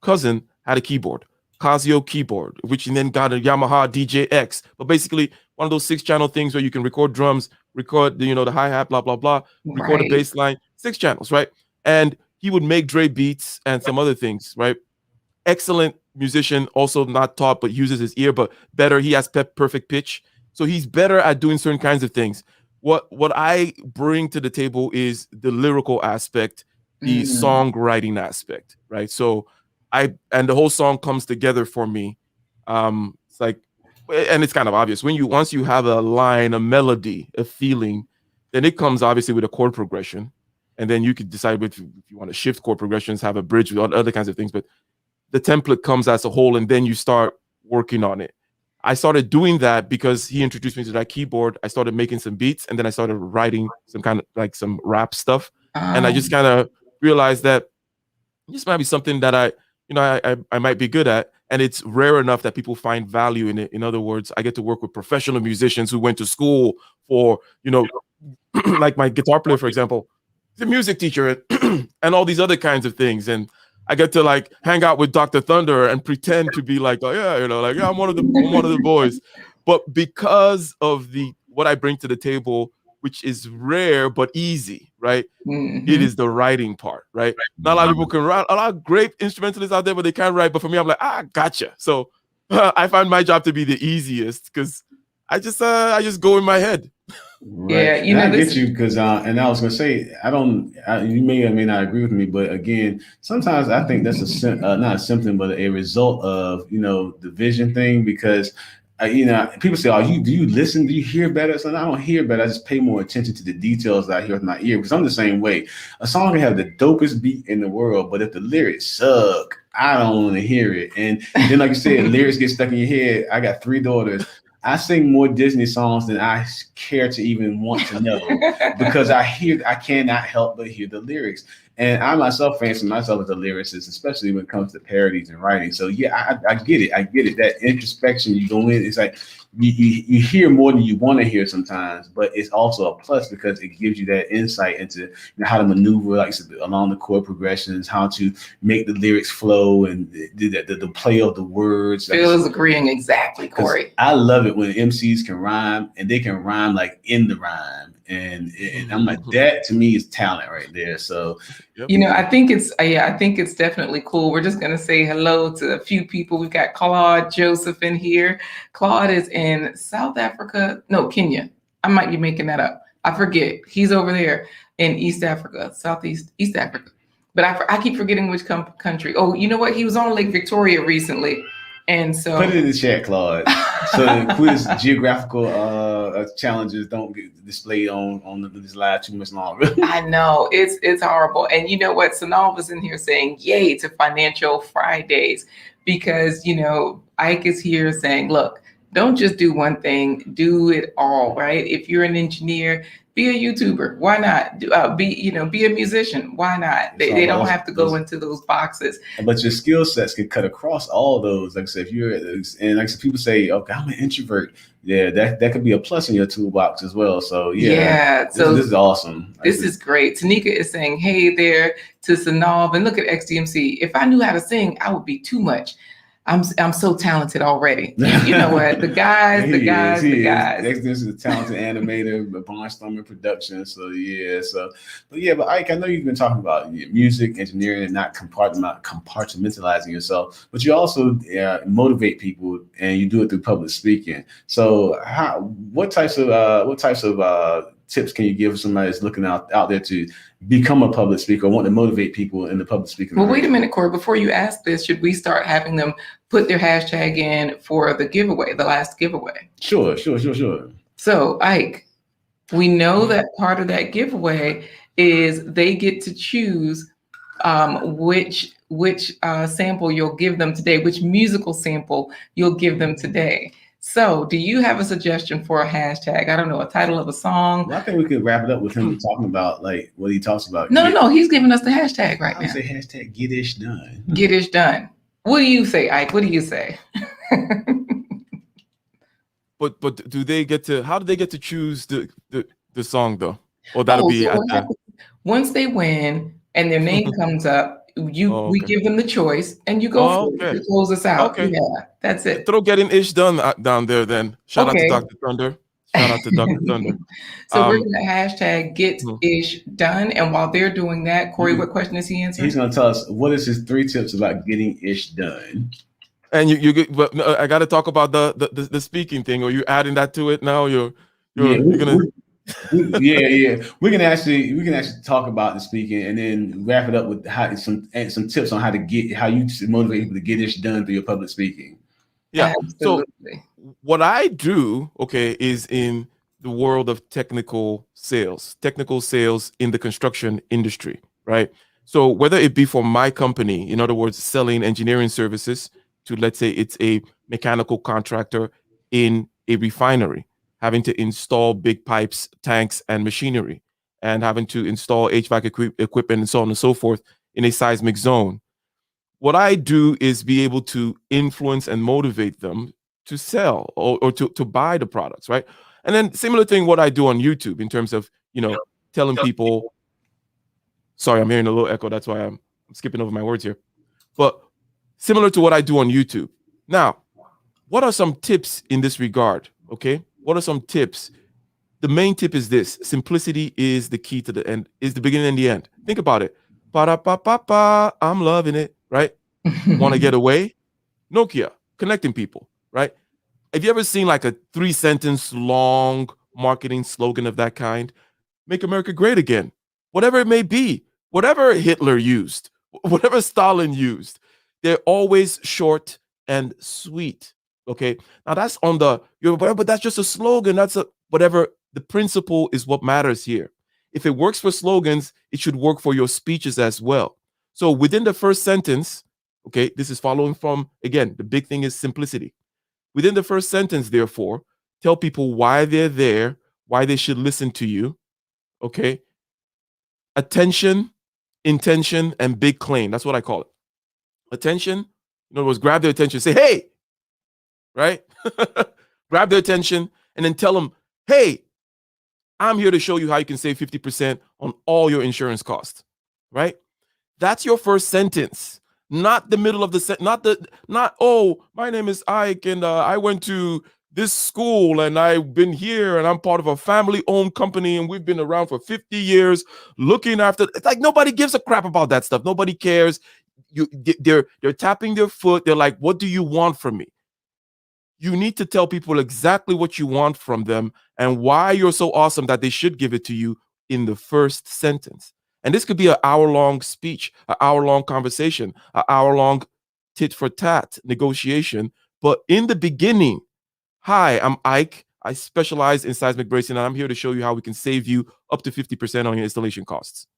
cousin had a keyboard, Casio keyboard, which then got a Yamaha DJX. But basically, one of those 6-channel things where you can record drums, record the hi-hat, blah, blah, blah, record a bass line, 6 channels, right? And he would make Dre beats and some other things, right? Excellent musician, also not taught, but uses his ear, but better. He has perfect pitch. So he's better at doing certain kinds of things. What I bring to the table is the lyrical aspect, the songwriting aspect, right? So and the whole song comes together for me. It's like, and it's kind of obvious once you have a line, a melody, a feeling, then it comes obviously with a chord progression, and then you could decide if you want to shift chord progressions, have a bridge with other kinds of things. But the template comes as a whole, and then you start working on it. I started doing that because he introduced me to that keyboard. I started making some beats, and then I started writing some kind of like some rap stuff. And I just kind of realized that this might be something that I might be good at. And it's rare enough that people find value in it. In other words, I get to work with professional musicians who went to school for, like my guitar player, for example, he's a music teacher and all these other kinds of things. And I get to like hang out with Dr. Thunder and pretend to be like, oh yeah, I'm one of the boys. But because of what I bring to the table, which is rare but easy, right? It is the writing part, right? Not a lot of people can write. A lot of great instrumentalists out there, but they can't write. But for me, I'm like, gotcha. So I find my job to be the easiest because I just go in my head. Right. Yeah, I get you because, and I was gonna say, you may or may not agree with me, but again, sometimes I think that's not a symptom, but a result of the vision thing. Because people say, do you listen? Do you hear better? So I don't hear better. I just pay more attention to the details that I hear with my ear, because I'm the same way. A song can have the dopest beat in the world, but if the lyrics suck, I don't want to hear it. And then, like you said, lyrics get stuck in your head. I got 3 daughters. I sing more Disney songs than I care to even want to know, because I cannot help but hear the lyrics. And I myself fancy myself as a lyricist, especially when it comes to parodies and writing. So yeah, I get it. I get it. That introspection, you go in, it's like you hear more than you want to hear sometimes, but it's also a plus because it gives you that insight into how to maneuver, like along the chord progressions, how to make the lyrics flow, and the play of the words. Phil is agreeing exactly, Corey. I love it when MCs can rhyme, and they can rhyme like in the rhyme. And I'm like, that to me is talent right there. So, I think it's definitely cool. We're just going to say hello to a few people. We've got Claude Joseph in here. Claude is in Kenya. I might be making that up. I forget. He's over there in East Africa. But I keep forgetting which country. Oh, you know what? He was on Lake Victoria recently. And so put it in the chat, Claude. So the quiz geographical challenges don't get displayed on this live too much longer. I know it's horrible. And you know what? Sanal was in here saying yay to Financial Fridays, because Ike is here saying, look, don't just do one thing, do it all, right? If you're an engineer, be a YouTuber. Why not? Be a musician. Why not? They don't have to go into those boxes. But your skill sets can cut across all those. Like I said, people say, okay, I'm an introvert. Yeah, that could be a plus in your toolbox as well. So this is awesome. This is great. Tanika is saying, hey there to Sanal, and look at XDMC. If I knew how to sing, I would be too much. I'm so talented already. You know what? The guys. This is a talented animator, barnstorming production. So but Ike, I know you've been talking about music, engineering, and not compartmentalizing yourself, but you also motivate people, and you do it through public speaking. So what types of tips can you give somebody that's looking out there to become a public speaker or want to motivate people in the public speaking? Well, wait a minute, Corey. Before you ask this, should we start having them put their hashtag in for the giveaway, the last giveaway? Sure. So, Ike, we know that part of that giveaway is they get to choose which sample you'll give them today, which musical sample you'll give them today. So, do you have a suggestion for a hashtag? I don't know, a title of a song. Well, I think we could wrap it up with him talking about like what he talks about. No, he's giving us the hashtag right now. I would say hashtag Getish Done. Getish Done. What do you say, Ike? What do you say? But do they get to? How do they get to choose the song though? Or that'll be at the... Once they win and their name comes up, we give them the choice and you go for it to close us out. Okay. Yeah, that's it. Throw Getting Ish Done down there then. Shout out to Dr. Thunder. Shout out to Dr. Thunder. So we're going to hashtag Get Ish Done. And while they're doing that, Corey, what question is he answering? He's going to tell us what is his 3 tips about getting ish done. And but I got to talk about the speaking thing. Are you adding that to it now? You're gonna. We can actually talk about the speaking and then wrap it up with some tips on how you motivate people to get ish done through your public speaking. Yeah. Absolutely. So what I do, is in the world of technical sales in the construction industry, right? So whether it be for my company, in other words, selling engineering services to, let's say it's a mechanical contractor in a refinery, having to install big pipes, tanks, and machinery, and having to install HVAC equipment and so on and so forth in a seismic zone. What I do is be able to influence and motivate them to sell or to buy the products, right? And then similar thing what I do on YouTube in terms of, telling people, sorry, I'm hearing a little echo. That's why I'm skipping over my words here. But similar to what I do on YouTube. Now, what are some tips in this regard? Okay. What are some tips? The main tip is this: simplicity is the key to the end, is the beginning and the end. Think about it. Pa-da-pa-pa-pa, I'm loving it, right? Want to get away? Nokia, connecting people, right? Have you ever seen like a 3-sentence long marketing slogan of that kind? Make America great again. Whatever it may be, whatever Hitler used, whatever Stalin used, they're always short and sweet. Okay. Now that's on but that's just a slogan. That's whatever. The principle is what matters here. If it works for slogans, it should work for your speeches as well. So within the first sentence, this is following from, again, the big thing is simplicity. Within the first sentence, therefore, tell people why they're there, why they should listen to you. Okay. Attention, intention, and big claim. That's what I call it. Attention. In other words, grab their attention, say, hey, right? Grab their attention and then tell them, hey, I'm here to show you how you can save 50% on all your insurance costs, right? That's your first sentence, not the middle of the sentence, oh, my name is Ike and I went to this school and I've been here and I'm part of a family-owned company and we've been around for 50 years looking after. It's like nobody gives a crap about that stuff. Nobody cares. They're tapping their foot. They're like, what do you want from me? You need to tell people exactly what you want from them and why you're so awesome that they should give it to you in the first sentence. And this could be an hour-long speech, an hour-long conversation, an hour-long tit-for-tat negotiation. But in the beginning, hi, I'm Ike. I specialize in seismic bracing, and I'm here to show you how we can save you up to 50% on your installation costs.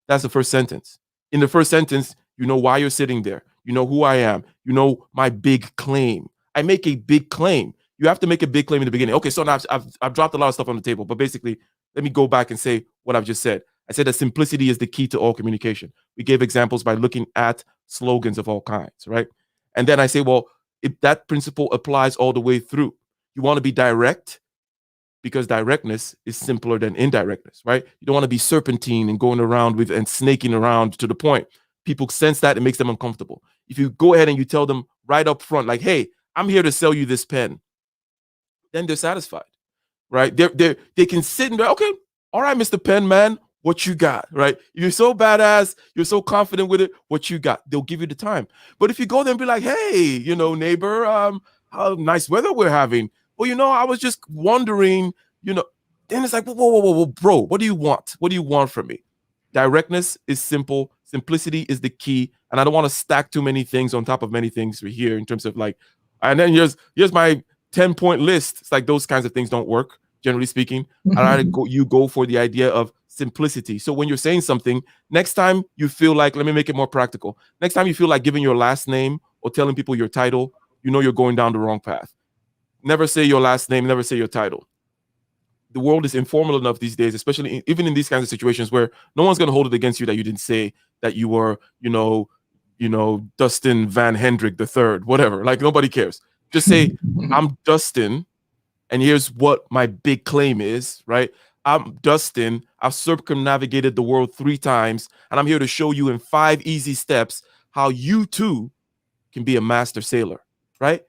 That's the first sentence. In the first sentence, you know why you're sitting there. You know who I am. You know my big claim. I make a big claim. You have to make a big claim in the beginning. Okay, so now I've dropped a lot of stuff on the table, but basically, let me go back and say what I've just said. I said that simplicity is the key to all communication. We gave examples by looking at slogans of all kinds, right? And then I say, well, if that principle applies all the way through, you want to be direct because directness is simpler than indirectness, right? You don't want to be serpentine and going around and snaking around to the point. People sense that, it makes them uncomfortable. If you go ahead and you tell them right up front, like, hey, I'm here to sell you this pen, then they're satisfied, right? They can sit and be, okay, all right, Mr. Pen Man, what you got, right? You're so badass, you're so confident with it, what you got? They'll give you the time. But if you go there and be like, hey, neighbor, how nice weather we're having. Well, I was just wondering, then it's like, whoa, bro, what do you want? What do you want from me? Directness is simple. Simplicity is the key. And I don't want to stack too many things on top of many things here in terms of like, and then here's my 10-point list. It's like those kinds of things don't work, generally speaking. You go for the idea of simplicity. So when you're saying something, next time you feel like, let me make it more practical. Next time you feel like giving your last name or telling people your title, you know you're going down the wrong path. Never say your last name, never say your title. The world is informal enough these days, especially even in these kinds of situations where no one's going to hold it against you that you didn't say that you were, Dustin Van Hendrick III, whatever. Like, nobody cares. Just say, I'm Dustin, and here's what my big claim is, right? I'm Dustin. I've circumnavigated the world 3 times, and I'm here to show you in 5 easy steps how you too can be a master sailor, right?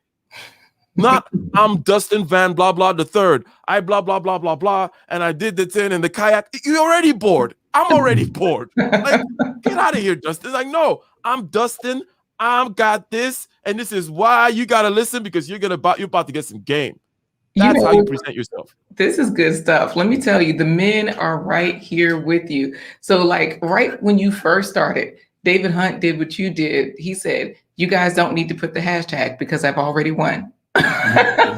Not I'm Dustin Van blah blah the third. I blah blah blah blah blah, and I did the 10 and the kayak. You're already bored. I'm already bored. Like, get out of here, Dustin. Like, no, I'm Dustin. I've got this, and this is why you gotta listen, because you're about to get some game. That's how you present yourself. This is good stuff. Let me tell you, the men are right here with you. So, like, right when you first started, David Hunt did what you did. He said, you guys don't need to put the hashtag because I've already won.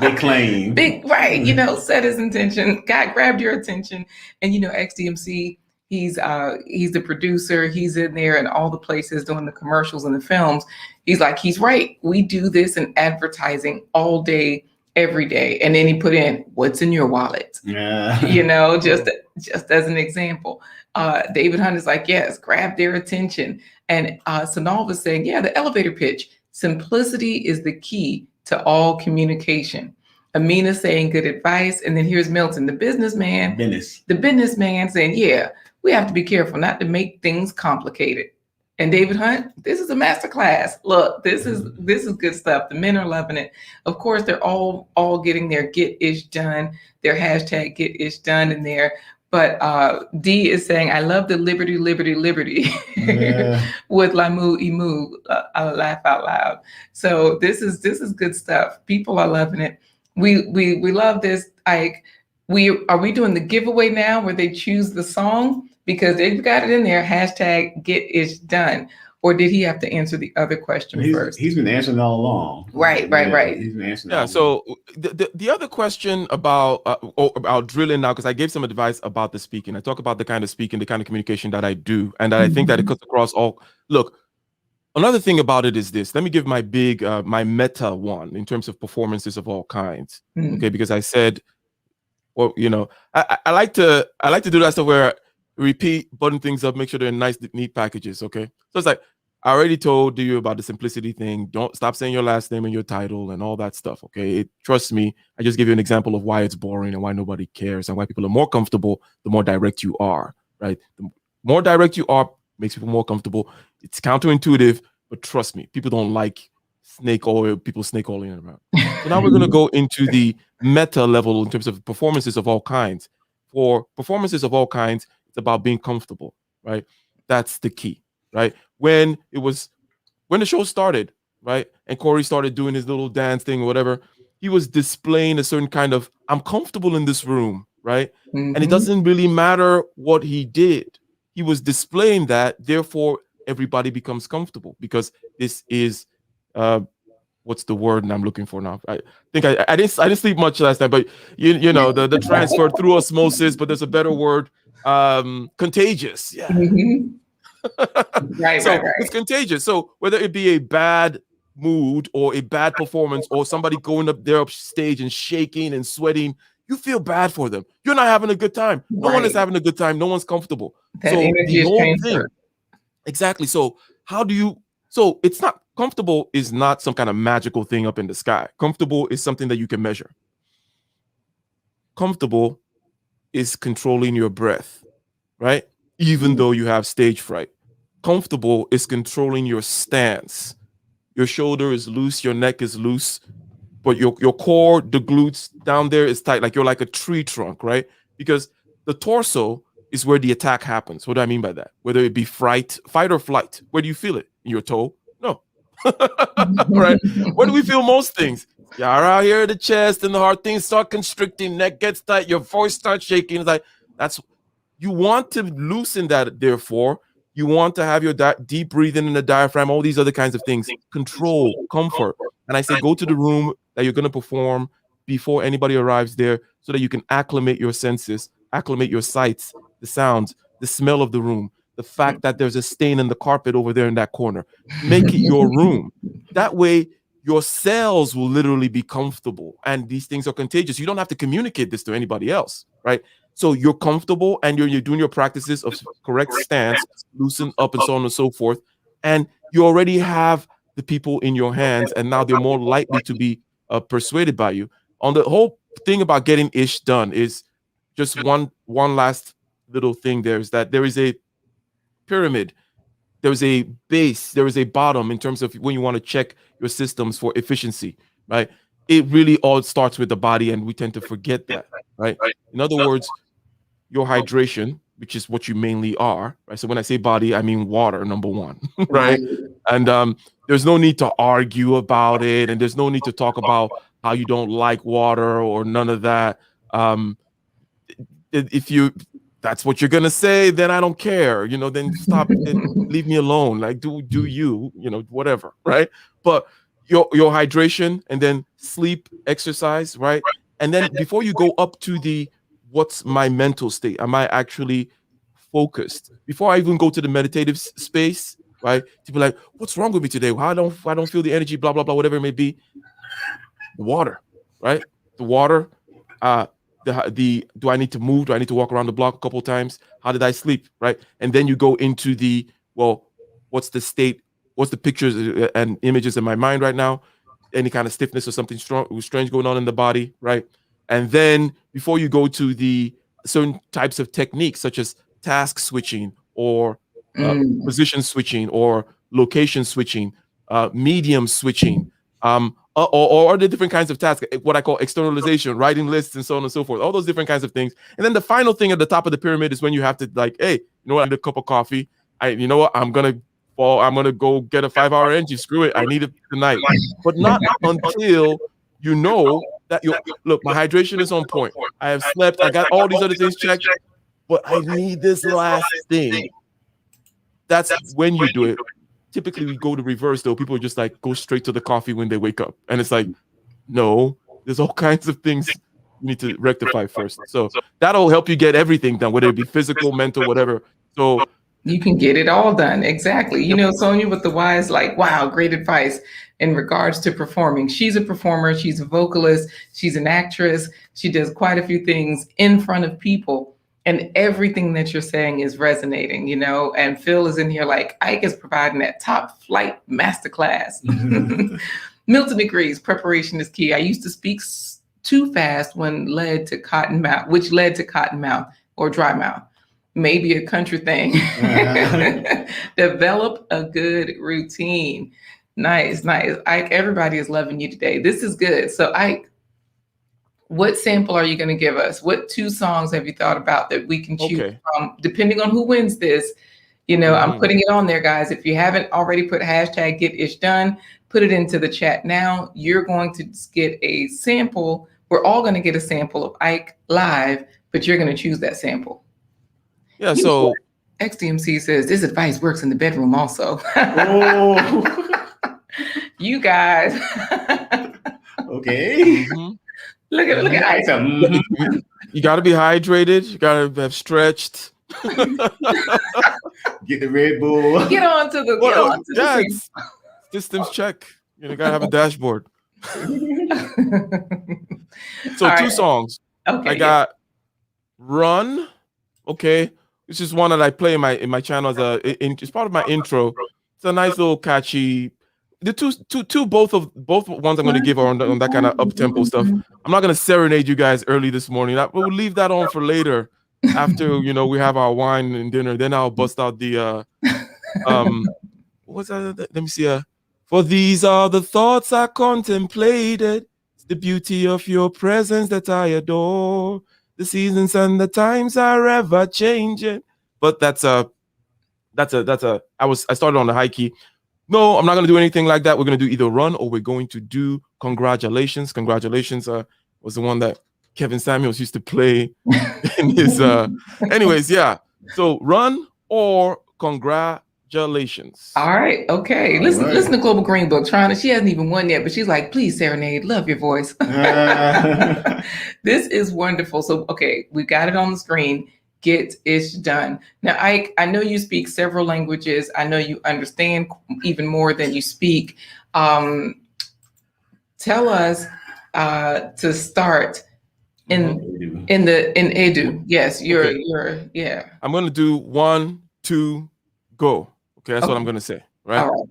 Big claim. Right. Set his intention, grabbed your attention. And, XDMC, he's the producer. He's in there in all the places doing the commercials and the films. He's like, he's right. We do this in advertising all day, every day. And then he put in, what's in your wallet? Yeah. Just as an example. David Hunt is like, yes, grab their attention. And Sanal was saying, yeah, the elevator pitch. Simplicity is the key to all communication. Amina saying good advice. And then here's Milton, the businessman saying, yeah, we have to be careful not to make things complicated. And David Hunt, this is a masterclass. Look, this is good stuff. The men are loving it. Of course, they're all getting their get-ish done, their hashtag get-ish-done in there. But D is saying, I love the liberty, liberty, liberty with Lamu Imu. I'll laugh out loud. So this is good stuff. People are loving it. We love this. Ike, are we doing the giveaway now where they choose the song? Because they've got it in there, hashtag get ish done. Or did he have to answer the other question first? He's been answering all along. Right. He's been answering. Yeah. So the other question about drilling now, because I gave some advice about the speaking. I talk about the kind of speaking, the kind of communication that I do, and that I think that it cuts across all. Look, another thing about it is this. Let me give my my meta one in terms of performances of all kinds. Okay, because I said, well, I like to do that stuff where repeat, button things up, make sure they're in nice, neat packages. Okay, so it's like, I already told you about the simplicity thing. Don't stop saying your last name and your title and all that stuff. Okay, trust me. I just give you an example of why it's boring and why nobody cares and why people are more comfortable the more direct you are. Right, the more direct you are makes people more comfortable. It's counterintuitive, but trust me, people don't like snake oil. People snake oil in around. So now we're gonna go into the meta level in terms of performances of all kinds. For performances of all kinds, it's about being comfortable, right? That's the key, right? When the show started, right, and Corey started doing his little dance thing or whatever, he was displaying a certain kind of, I'm comfortable in this room, right? And it doesn't really matter what he did. He was displaying that, therefore everybody becomes comfortable, because this is what's the word I'm looking for now? I think I didn't sleep much last night, but the transfer through osmosis, but there's a better word, contagious. Yeah. Right. It's contagious. So whether it be a bad mood or a bad performance or somebody going up there upstage and shaking and sweating, you feel bad for them. You're not having a good time. No one is having a good time. No one's comfortable. That so energy the is whole transferred. thing, exactly. So so it's not comfortable is not some kind of magical thing up in the sky. Comfortable is something that you can measure. Comfortable is controlling your breath, right? Even though you have stage fright. Comfortable is controlling your stance. Your shoulder is loose, your neck is loose, but your core, the glutes down there is tight, like you're like a tree trunk, right? Because the torso is where the attack happens. What do I mean by that? Whether it be fight or flight, where do you feel it? In your toe? No. Right? Where do we feel most things? You're out here at the chest and the heart, things start constricting, neck gets tight, your voice starts shaking. It's like, you want to loosen that, therefore. You want to have your deep breathing in the diaphragm, all these other kinds of things. Control, comfort. And I say, go to the room that you're going to perform before anybody arrives there so that you can acclimate your senses, acclimate your sights, the sounds, the smell of the room, the fact that there's a stain in the carpet over there in that corner. Make it your room. That way, your cells will literally be comfortable, and these things are contagious. You don't have to communicate this to anybody else, right? So you're comfortable, and you're doing your practices of correct stance, loosen up, and so on and so forth. And you already have the people in your hands, and now they're more likely to be persuaded by you. On the whole thing about getting ish done is just one last little thing there is that there is a pyramid. There is a base, there is a bottom in terms of when you want to check your systems for efficiency, right? It really all starts with the body, and we tend to forget that, right? In other words, your hydration, which is what you mainly are, right? So when I say body, I mean water, number one, right? And there's no need to argue about it, and there's no need to talk about how you don't like water or none of that. If that's what you're gonna say, then I don't care, then stop it, leave me alone. Like do you, whatever, right? But your hydration, and then sleep, exercise, right? And then before you go up to the what's my mental state? Am I actually focused? Before I even go to the meditative space, right? To be like, what's wrong with me today? I don't feel the energy, blah, blah, blah, whatever it may be. The water, right? The water, do I need to move? Do I need to walk around the block a couple of times? How did I sleep, right? And then you go into the, well, what's the state? What's the pictures and images in my mind right now? Any kind of stiffness or something strange going on in the body, right? And then before you go to the certain types of techniques, such as task switching or position switching or location switching, medium switching, or the different kinds of tasks, what I call externalization, writing lists, and so on and so forth, all those different kinds of things. And then the final thing at the top of the pyramid is when you have to like, hey, you know what, I need a cup of coffee. You know what, I'm gonna go get a 5-hour energy. Screw it, I need it tonight. But not until you know that look, my hydration is on point. I have slept, I got all these other things checked, but I need this last thing. That's when you do it. Typically, we go to reverse, though. People just like go straight to the coffee when they wake up. And it's like, no, there's all kinds of things you need to rectify first. So that'll help you get everything done, whether it be physical, mental, whatever. So you can get it all done. Exactly. You know, Sonia with the Y is like, wow, great advice in regards to performing. She's a performer. She's a vocalist. She's an actress. She does quite a few things in front of people. And everything that you're saying is resonating, and Phil is in here like, Ike is providing that top flight masterclass. Milton agrees, preparation is key. I used to speak too fast which led to cotton mouth or dry mouth. Maybe a country thing. Develop a good routine. Nice. Ike, everybody is loving you today. This is good. So Ike, what sample are you going to give us? What 2 songs have you thought about that we can choose from, depending on who wins this? I'm putting it on there, guys. If you haven't already put hashtag get ish done, put it into the chat now. You're going to get a sample. We're all going to get a sample of Ike live, but you're going to choose that sample. Yeah. So XDMC says this advice works in the bedroom also. You guys. Okay. Look at Ike. You got to be hydrated. You got to have stretched. Get the Red Bull. Get on to the systems check. You got to have a dashboard. So all 2 songs. Okay. I got Run. Okay. This is one that I play in my channel as it's part of my intro. It's a nice little catchy. The both ones I'm going to give are on that kind of up-tempo stuff. I'm not going to serenade you guys early this morning. We'll leave that on for later after, we have our wine and dinner. Then I'll bust out the, what's that? Let me see. For these are the thoughts I contemplated. It's the beauty of your presence that I adore. The seasons and the times are ever changing. But I started on the high key. No, I'm not going to do anything like that. We're going to do either Run or we're going to do Congratulations. Congratulations was the one that Kevin Samuels used to play in his. Anyways, yeah. So Run or Congratulations. All right. Okay. Listen to Global Green Book. She hasn't even won yet, but she's like, please, Serenade, love your voice. This is wonderful. So, okay, we got it on the screen. get it done. Now, Ike, I know you speak several languages. I know you understand even more than you speak. Tell us to start in Edu. Yes, you're yeah. I'm gonna do 1, 2, go. Okay, that's what I'm gonna say, right? All right.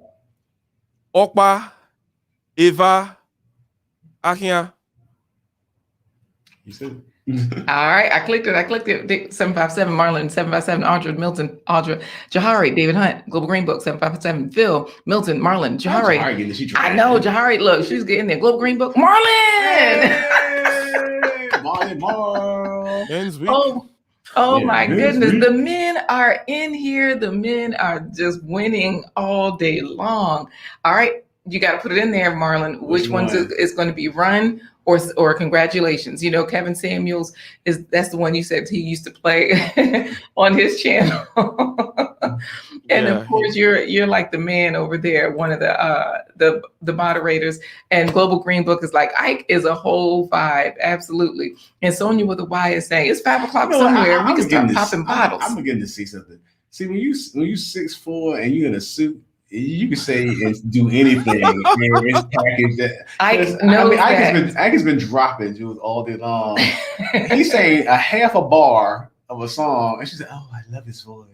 Okpa, Eva, Ahia. You said All right, I clicked it. 757 Marlon, 757 Audra, Milton, Audra, Jahari, David Hunt, Global Green Book, 757 Phil, Milton, Marlon, Jahari. I know Jahari. Look, she's getting there. Global Green Book, Marlon. Marlon. Oh my goodness. The men are in here. The men are just winning all day long. All right, you got to put it in there, Marlon. Which one is going to be run or congratulations? You know, Kevin Samuels that's the one you said he used to play on his channel. And of course, you're like the man over there, one of the moderators. And Global Green Book is like, Ike is a whole vibe, absolutely. And Sonia with a Y is saying it's 5 o'clock somewhere. We can start popping bottles. I'm beginning to see something. See, when you 6'4" and you're in a suit, you can say and do anything. It's packaged that. Ike has been dropping jewels all day long. He's saying a half a bar of a song, and she said, "Oh, I love his voice."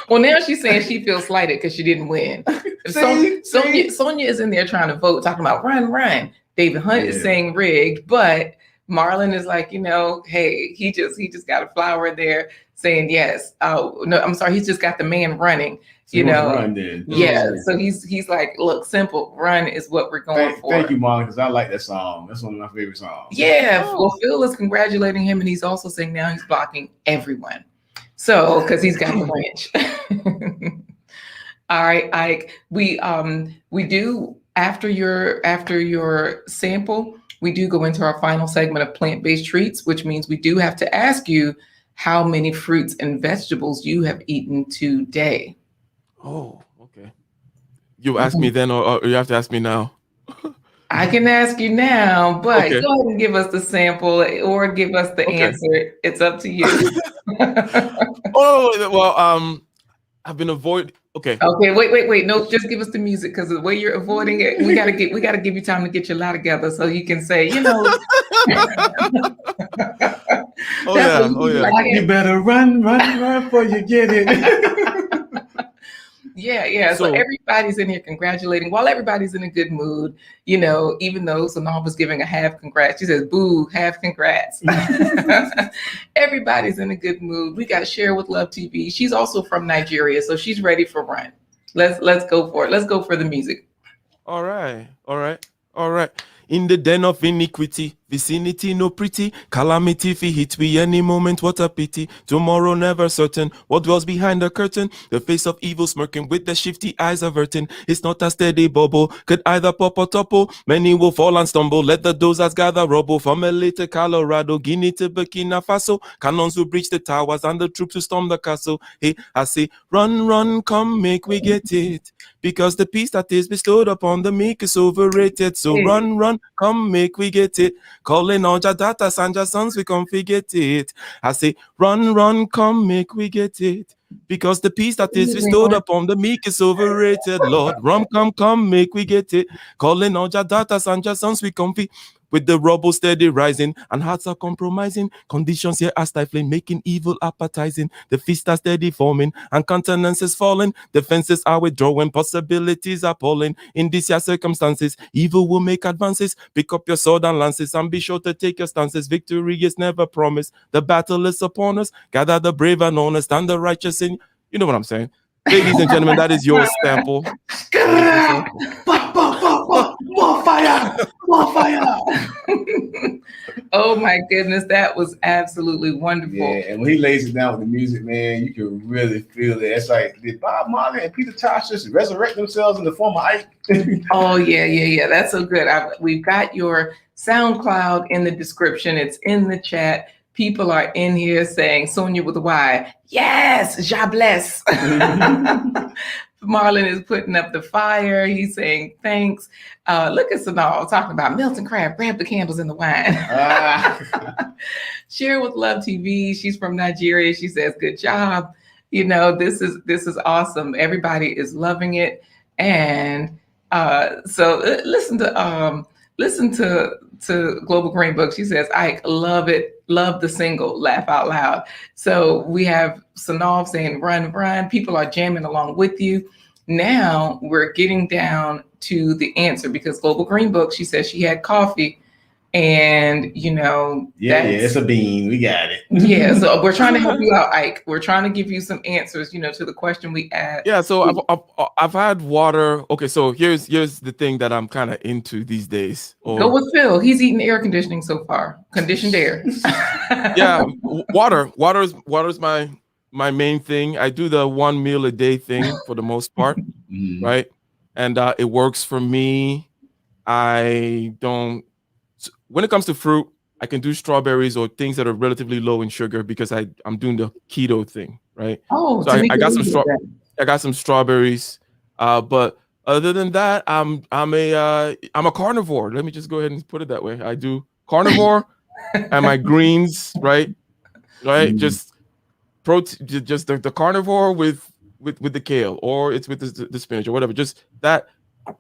Well, now she's saying she feels slighted because she didn't win. Sonia is in there trying to vote, talking about run. David Hunt is saying rigged, but Marlon is like, hey, he just got a flower there saying yes. Oh no, I'm sorry, he's just got the man running. Run then. Yeah. So he's like, look, simple. Run is what we're going for. Thank you, Marlon, because I like that song. That's one of my favorite songs. Yeah. Well, Phil is congratulating him, and he's also saying now he's blocking everyone. So because he's got a branch. All right, Ike. We do after your sample, we do go into our final segment of plant-based treats, which means we do have to ask you how many fruits and vegetables you have eaten today. Oh, okay. You ask me then, or you have to ask me now? I can ask you now, but go ahead and give us the sample or give us the answer. It's up to you. I've been avoiding. Okay, wait. No, just give us the music, because the way you're avoiding it, we gotta give you time to get your lie together so you can say, You better run before you get it. Yeah. So everybody's in here congratulating. While everybody's in a good mood, even though Sonal was giving a half congrats, she says, boo, half congrats. Everybody's in a good mood. We got Share with Love TV. She's also from Nigeria, so she's ready for run. Let's go for it. Let's go for the music. All right. In the den of iniquity, vicinity no pretty, calamity fi hit we any moment, what a pity. Tomorrow never certain, what dwells behind the curtain? The face of evil smirking with the shifty eyes averting. It's not a steady bubble, could either pop or topple. Many will fall and stumble, let the dozers gather rubble. From LA to Colorado, Guinea to Burkina Faso, cannons will breach the towers and the troops will storm the castle. Hey, I say, run, come make we get it. Because the peace that is bestowed upon the meek is overrated. So run, come make we get it. Calling all your daughters and your sons, we come forget it. I say, run, come make we get it. Because the peace that is bestowed upon the meek is overrated. Lord, come make we get it. Calling all your daughters and your sons, we come with the rubble steady rising and hearts are compromising. Conditions here are stifling, making evil appetizing. The feast are steady forming and countenance is falling. Defenses are withdrawing, possibilities are appalling. In these circumstances, evil will make advances. Pick up your sword and lances and be sure to take your stances. Victory is never promised. The battle is upon us. Gather the brave and honest and the righteous in. You know what I'm saying? Ladies and gentlemen, that is your sample. More fire! Oh my goodness, that was absolutely wonderful. Yeah, and when he lays it down with the music, man, you can really feel it. It's like, did Bob Marley and Peter Tosh just resurrect themselves in the form of Ike? Oh yeah. That's so good. We've got your SoundCloud in the description. It's in the chat. People are in here saying Sonia with a Y. Yes, ja bless. Marlon is putting up the fire. He's saying thanks. Look at Sanal talking about Milton Crab. Grab the candles and the wine. Share with Love TV. She's from Nigeria. She says, good job. You know, this is awesome. Everybody is loving it. And so listen to Global Green Book. She says, Ike, love it. Love the single. Laugh out loud. So we have Sanal saying, run, run. People are jamming along with you. Now we're getting down to the answer because Global Green Book, she says she had coffee. And, you know, it's a bean. We got it. Yeah. So we're trying to help you out, Ike. We're trying to give you some answers, you know, to the question we asked. Yeah. So I've had water. Okay. So here's the thing that I'm kind of into these days. Go with Phil. He's eating air conditioning so far. Conditioned air. Yeah. Water's my main thing. I do the 1 meal a day thing for the most part. Right. And it works for me. When it comes to fruit, I can do strawberries or things that are relatively low in sugar because I'm doing the keto thing, right? Oh, so I got some strawberries, but other than that, I'm a carnivore. Let me just go ahead and put it that way. I do carnivore and my greens, right? Just protein, just the carnivore with the kale, or it's with the spinach or whatever. Just that.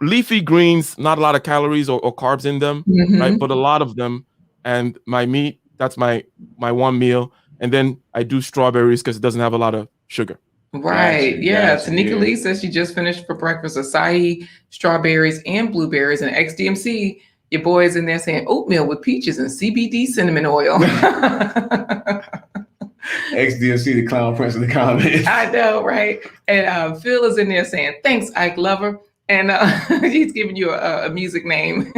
Leafy greens, not a lot of calories or carbs in them, right? But a lot of them. And my meat, that's my 1 meal. And then I do strawberries because it doesn't have a lot of sugar. Right. Yeah. Tanika Lee says she just finished for breakfast acai, strawberries, and blueberries. And XDMC, your boy is in there saying oatmeal with peaches and CBD cinnamon oil. XDMC, the clown prince of the comments. I know, right? And Phil is in there saying, thanks, Ike Lover. And he's giving you a music name,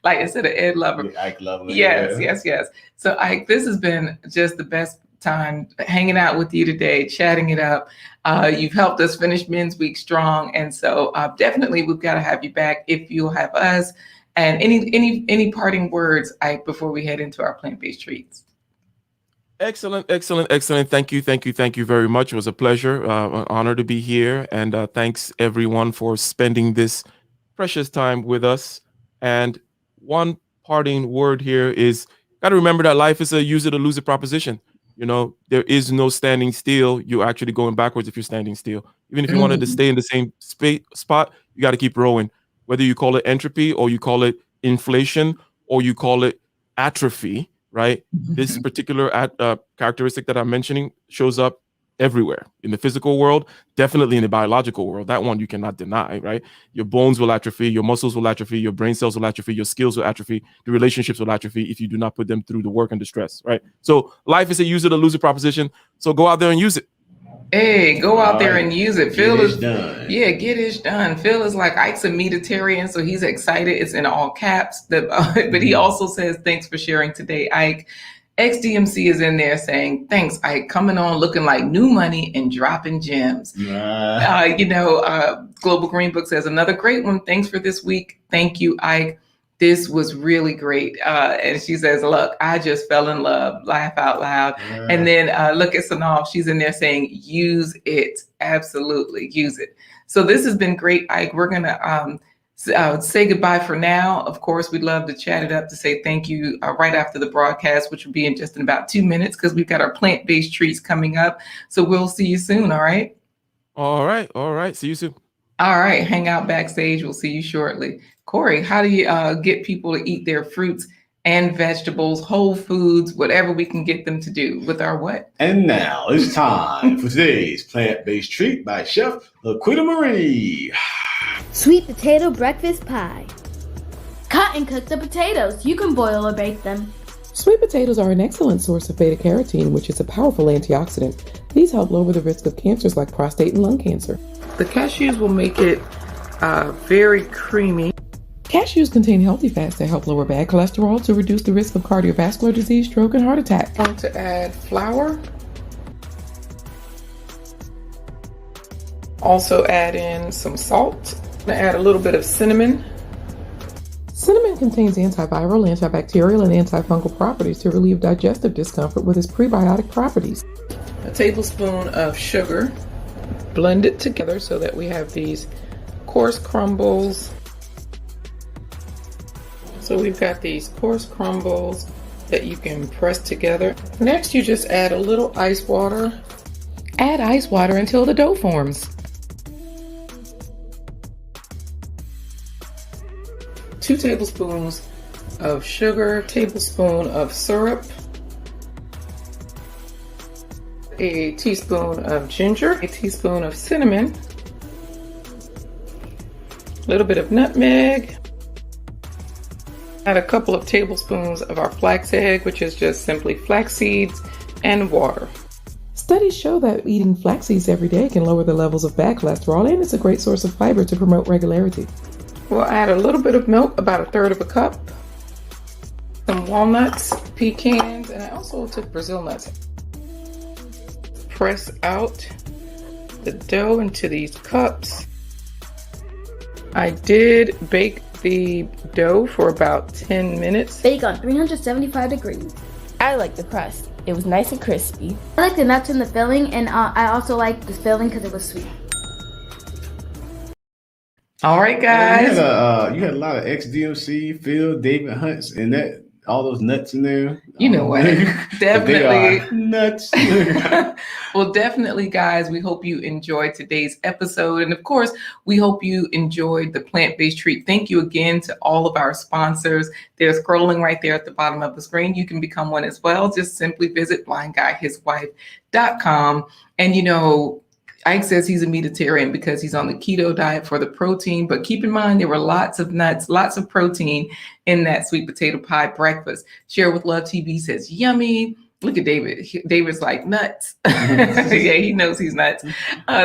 like instead of Ed Lover. Ike Lover. Yes. So Ike, this has been just the best time hanging out with you today, chatting it up. You've helped us finish Men's Week strong. And so definitely we've got to have you back if you'll have us. And any parting words, Ike, before we head into our plant-based treats? Excellent. Thank you very much. It was a pleasure, an honor to be here. And thanks everyone for spending this precious time with us. And one parting word here is, got to remember that life is a use it or lose it proposition. You know, there is no standing still. You're actually going backwards if you're standing still. Even if you wanted to stay in the same spot, you got to keep rowing. Whether you call it entropy or you call it inflation or you call it atrophy, right? This particular characteristic that I'm mentioning shows up everywhere in the physical world, definitely in the biological world. That one you cannot deny, right? Your bones will atrophy, your muscles will atrophy, your brain cells will atrophy, your skills will atrophy, your relationships will atrophy if you do not put them through the work and the stress, right? So life is a use it or lose it proposition. So go out there and use it. Hey, go out there and use it. Phil is done. Yeah, get it done. Phil is like, Ike's a meatitarian, so he's excited. It's in all caps. But he also says, thanks for sharing today, Ike. XDMC is in there saying, thanks, Ike, coming on looking like new money and dropping gems. Global Green Book says, another great one. Thanks for this week. Thank you, Ike. This was really great. And she says, look, I just fell in love. Laugh out loud. Yeah. And then look at Sanal. She's in there saying, use it. Absolutely. Use it. So this has been great, Ike. We're going to say goodbye for now. Of course, we'd love to chat it up to say thank you right after the broadcast, which will be in just in about 2 minutes because we've got our plant-based treats coming up. So we'll see you soon. All right. All right. See you soon. All right. Hang out backstage. We'll see you shortly. Corey, how do you get people to eat their fruits and vegetables, whole foods, whatever we can get them to do with our what? And now it's time for today's plant-based treat by Chef LaQuita Marie. Sweet potato breakfast pie. Cut and cook the potatoes. You can boil or bake them. Sweet potatoes are an excellent source of beta-carotene, which is a powerful antioxidant. These help lower the risk of cancers like prostate and lung cancer. The cashews will make it very creamy. Cashews contain healthy fats that help lower bad cholesterol to reduce the risk of cardiovascular disease, stroke, and heart attack. I'm going to add flour. Also add in some salt. I'm going to add a little bit of cinnamon. Cinnamon contains antiviral, antibacterial, and antifungal properties to relieve digestive discomfort with its prebiotic properties. A tablespoon of sugar. blend it together so that we have these coarse crumbles. So we've got these coarse crumbles that you can press together. Next, you just add a little ice water. Add ice water until the dough forms. 2 tablespoons of sugar, tablespoon of syrup, a teaspoon of ginger, a teaspoon of cinnamon, a little bit of nutmeg. Add a couple of tablespoons of our flax egg, which is just simply flax seeds and water. Studies show that eating flax seeds every day can lower the levels of bad cholesterol, and it's a great source of fiber to promote regularity. We'll add a little bit of milk, about 1/3 of a cup, some walnuts, pecans, and I also took Brazil nuts. Press out the dough into these cups. I did bake the dough for about 10 minutes. Bake on 375 degrees. I like the crust. It was nice and crispy. I like the nuts in the filling, and I also like the filling because it was sweet. All right, guys. You had a lot of ex-DMC, Phil, David Hunts, and that all those nuts in there. You know what? Definitely. They are nuts. Well, definitely, guys, we hope you enjoyed today's episode. And of course, we hope you enjoyed the plant-based treat. Thank you again to all of our sponsors. They're scrolling right there at the bottom of the screen. You can become one as well. Just simply visit blindguyhiswife.com. And, you know, Ike says he's a meatitarian because he's on the keto diet for the protein, but keep in mind there were lots of nuts, lots of protein in that sweet potato pie breakfast. Share with Love TV says, yummy. Look at David. David's like, nuts. Yeah, he knows he's nuts.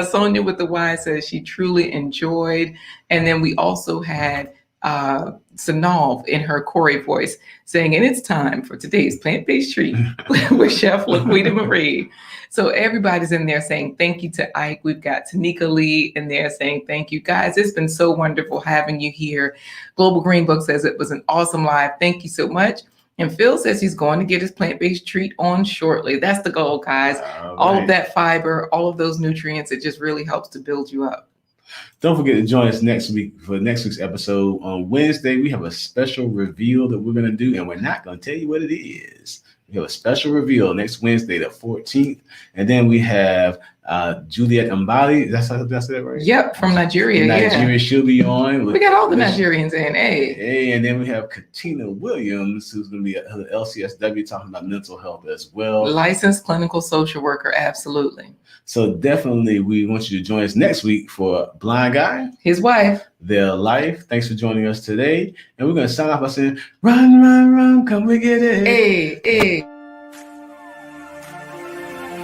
Sonia with the Y says she truly enjoyed. And then we also had Sanal in her Corey voice saying, and it's time for today's plant-based treat with Chef LaQuita Marie. So everybody's in there saying thank you to Ike. We've got Tanika Lee in there saying thank you. Guys, it's been so wonderful having you here. Global Green Book says it was an awesome live. Thank you so much. And Phil says he's going to get his plant-based treat on shortly. That's the goal, guys. All of that fiber, all of those nutrients, it just really helps to build you up. Don't forget to join us next week for next week's episode. On Wednesday, we have a special reveal that we're going to do, and we're not going to tell you what it is. We have a special reveal next Wednesday, the 14th. And then we have Juliet Mbali. Did I say that right? Yep, from Nigeria. Nigeria, she'll be on. We got all the Nigerians in. Hey, and then we have Katina Williams, who's going to be at LCSW talking about mental health as well. Licensed clinical social worker, absolutely. So definitely we want you to join us next week for Blind Guy, His Wife, Their Life. Thanks for joining us today. And we're going to sign off by saying, run, run, run, come we get it. Hey.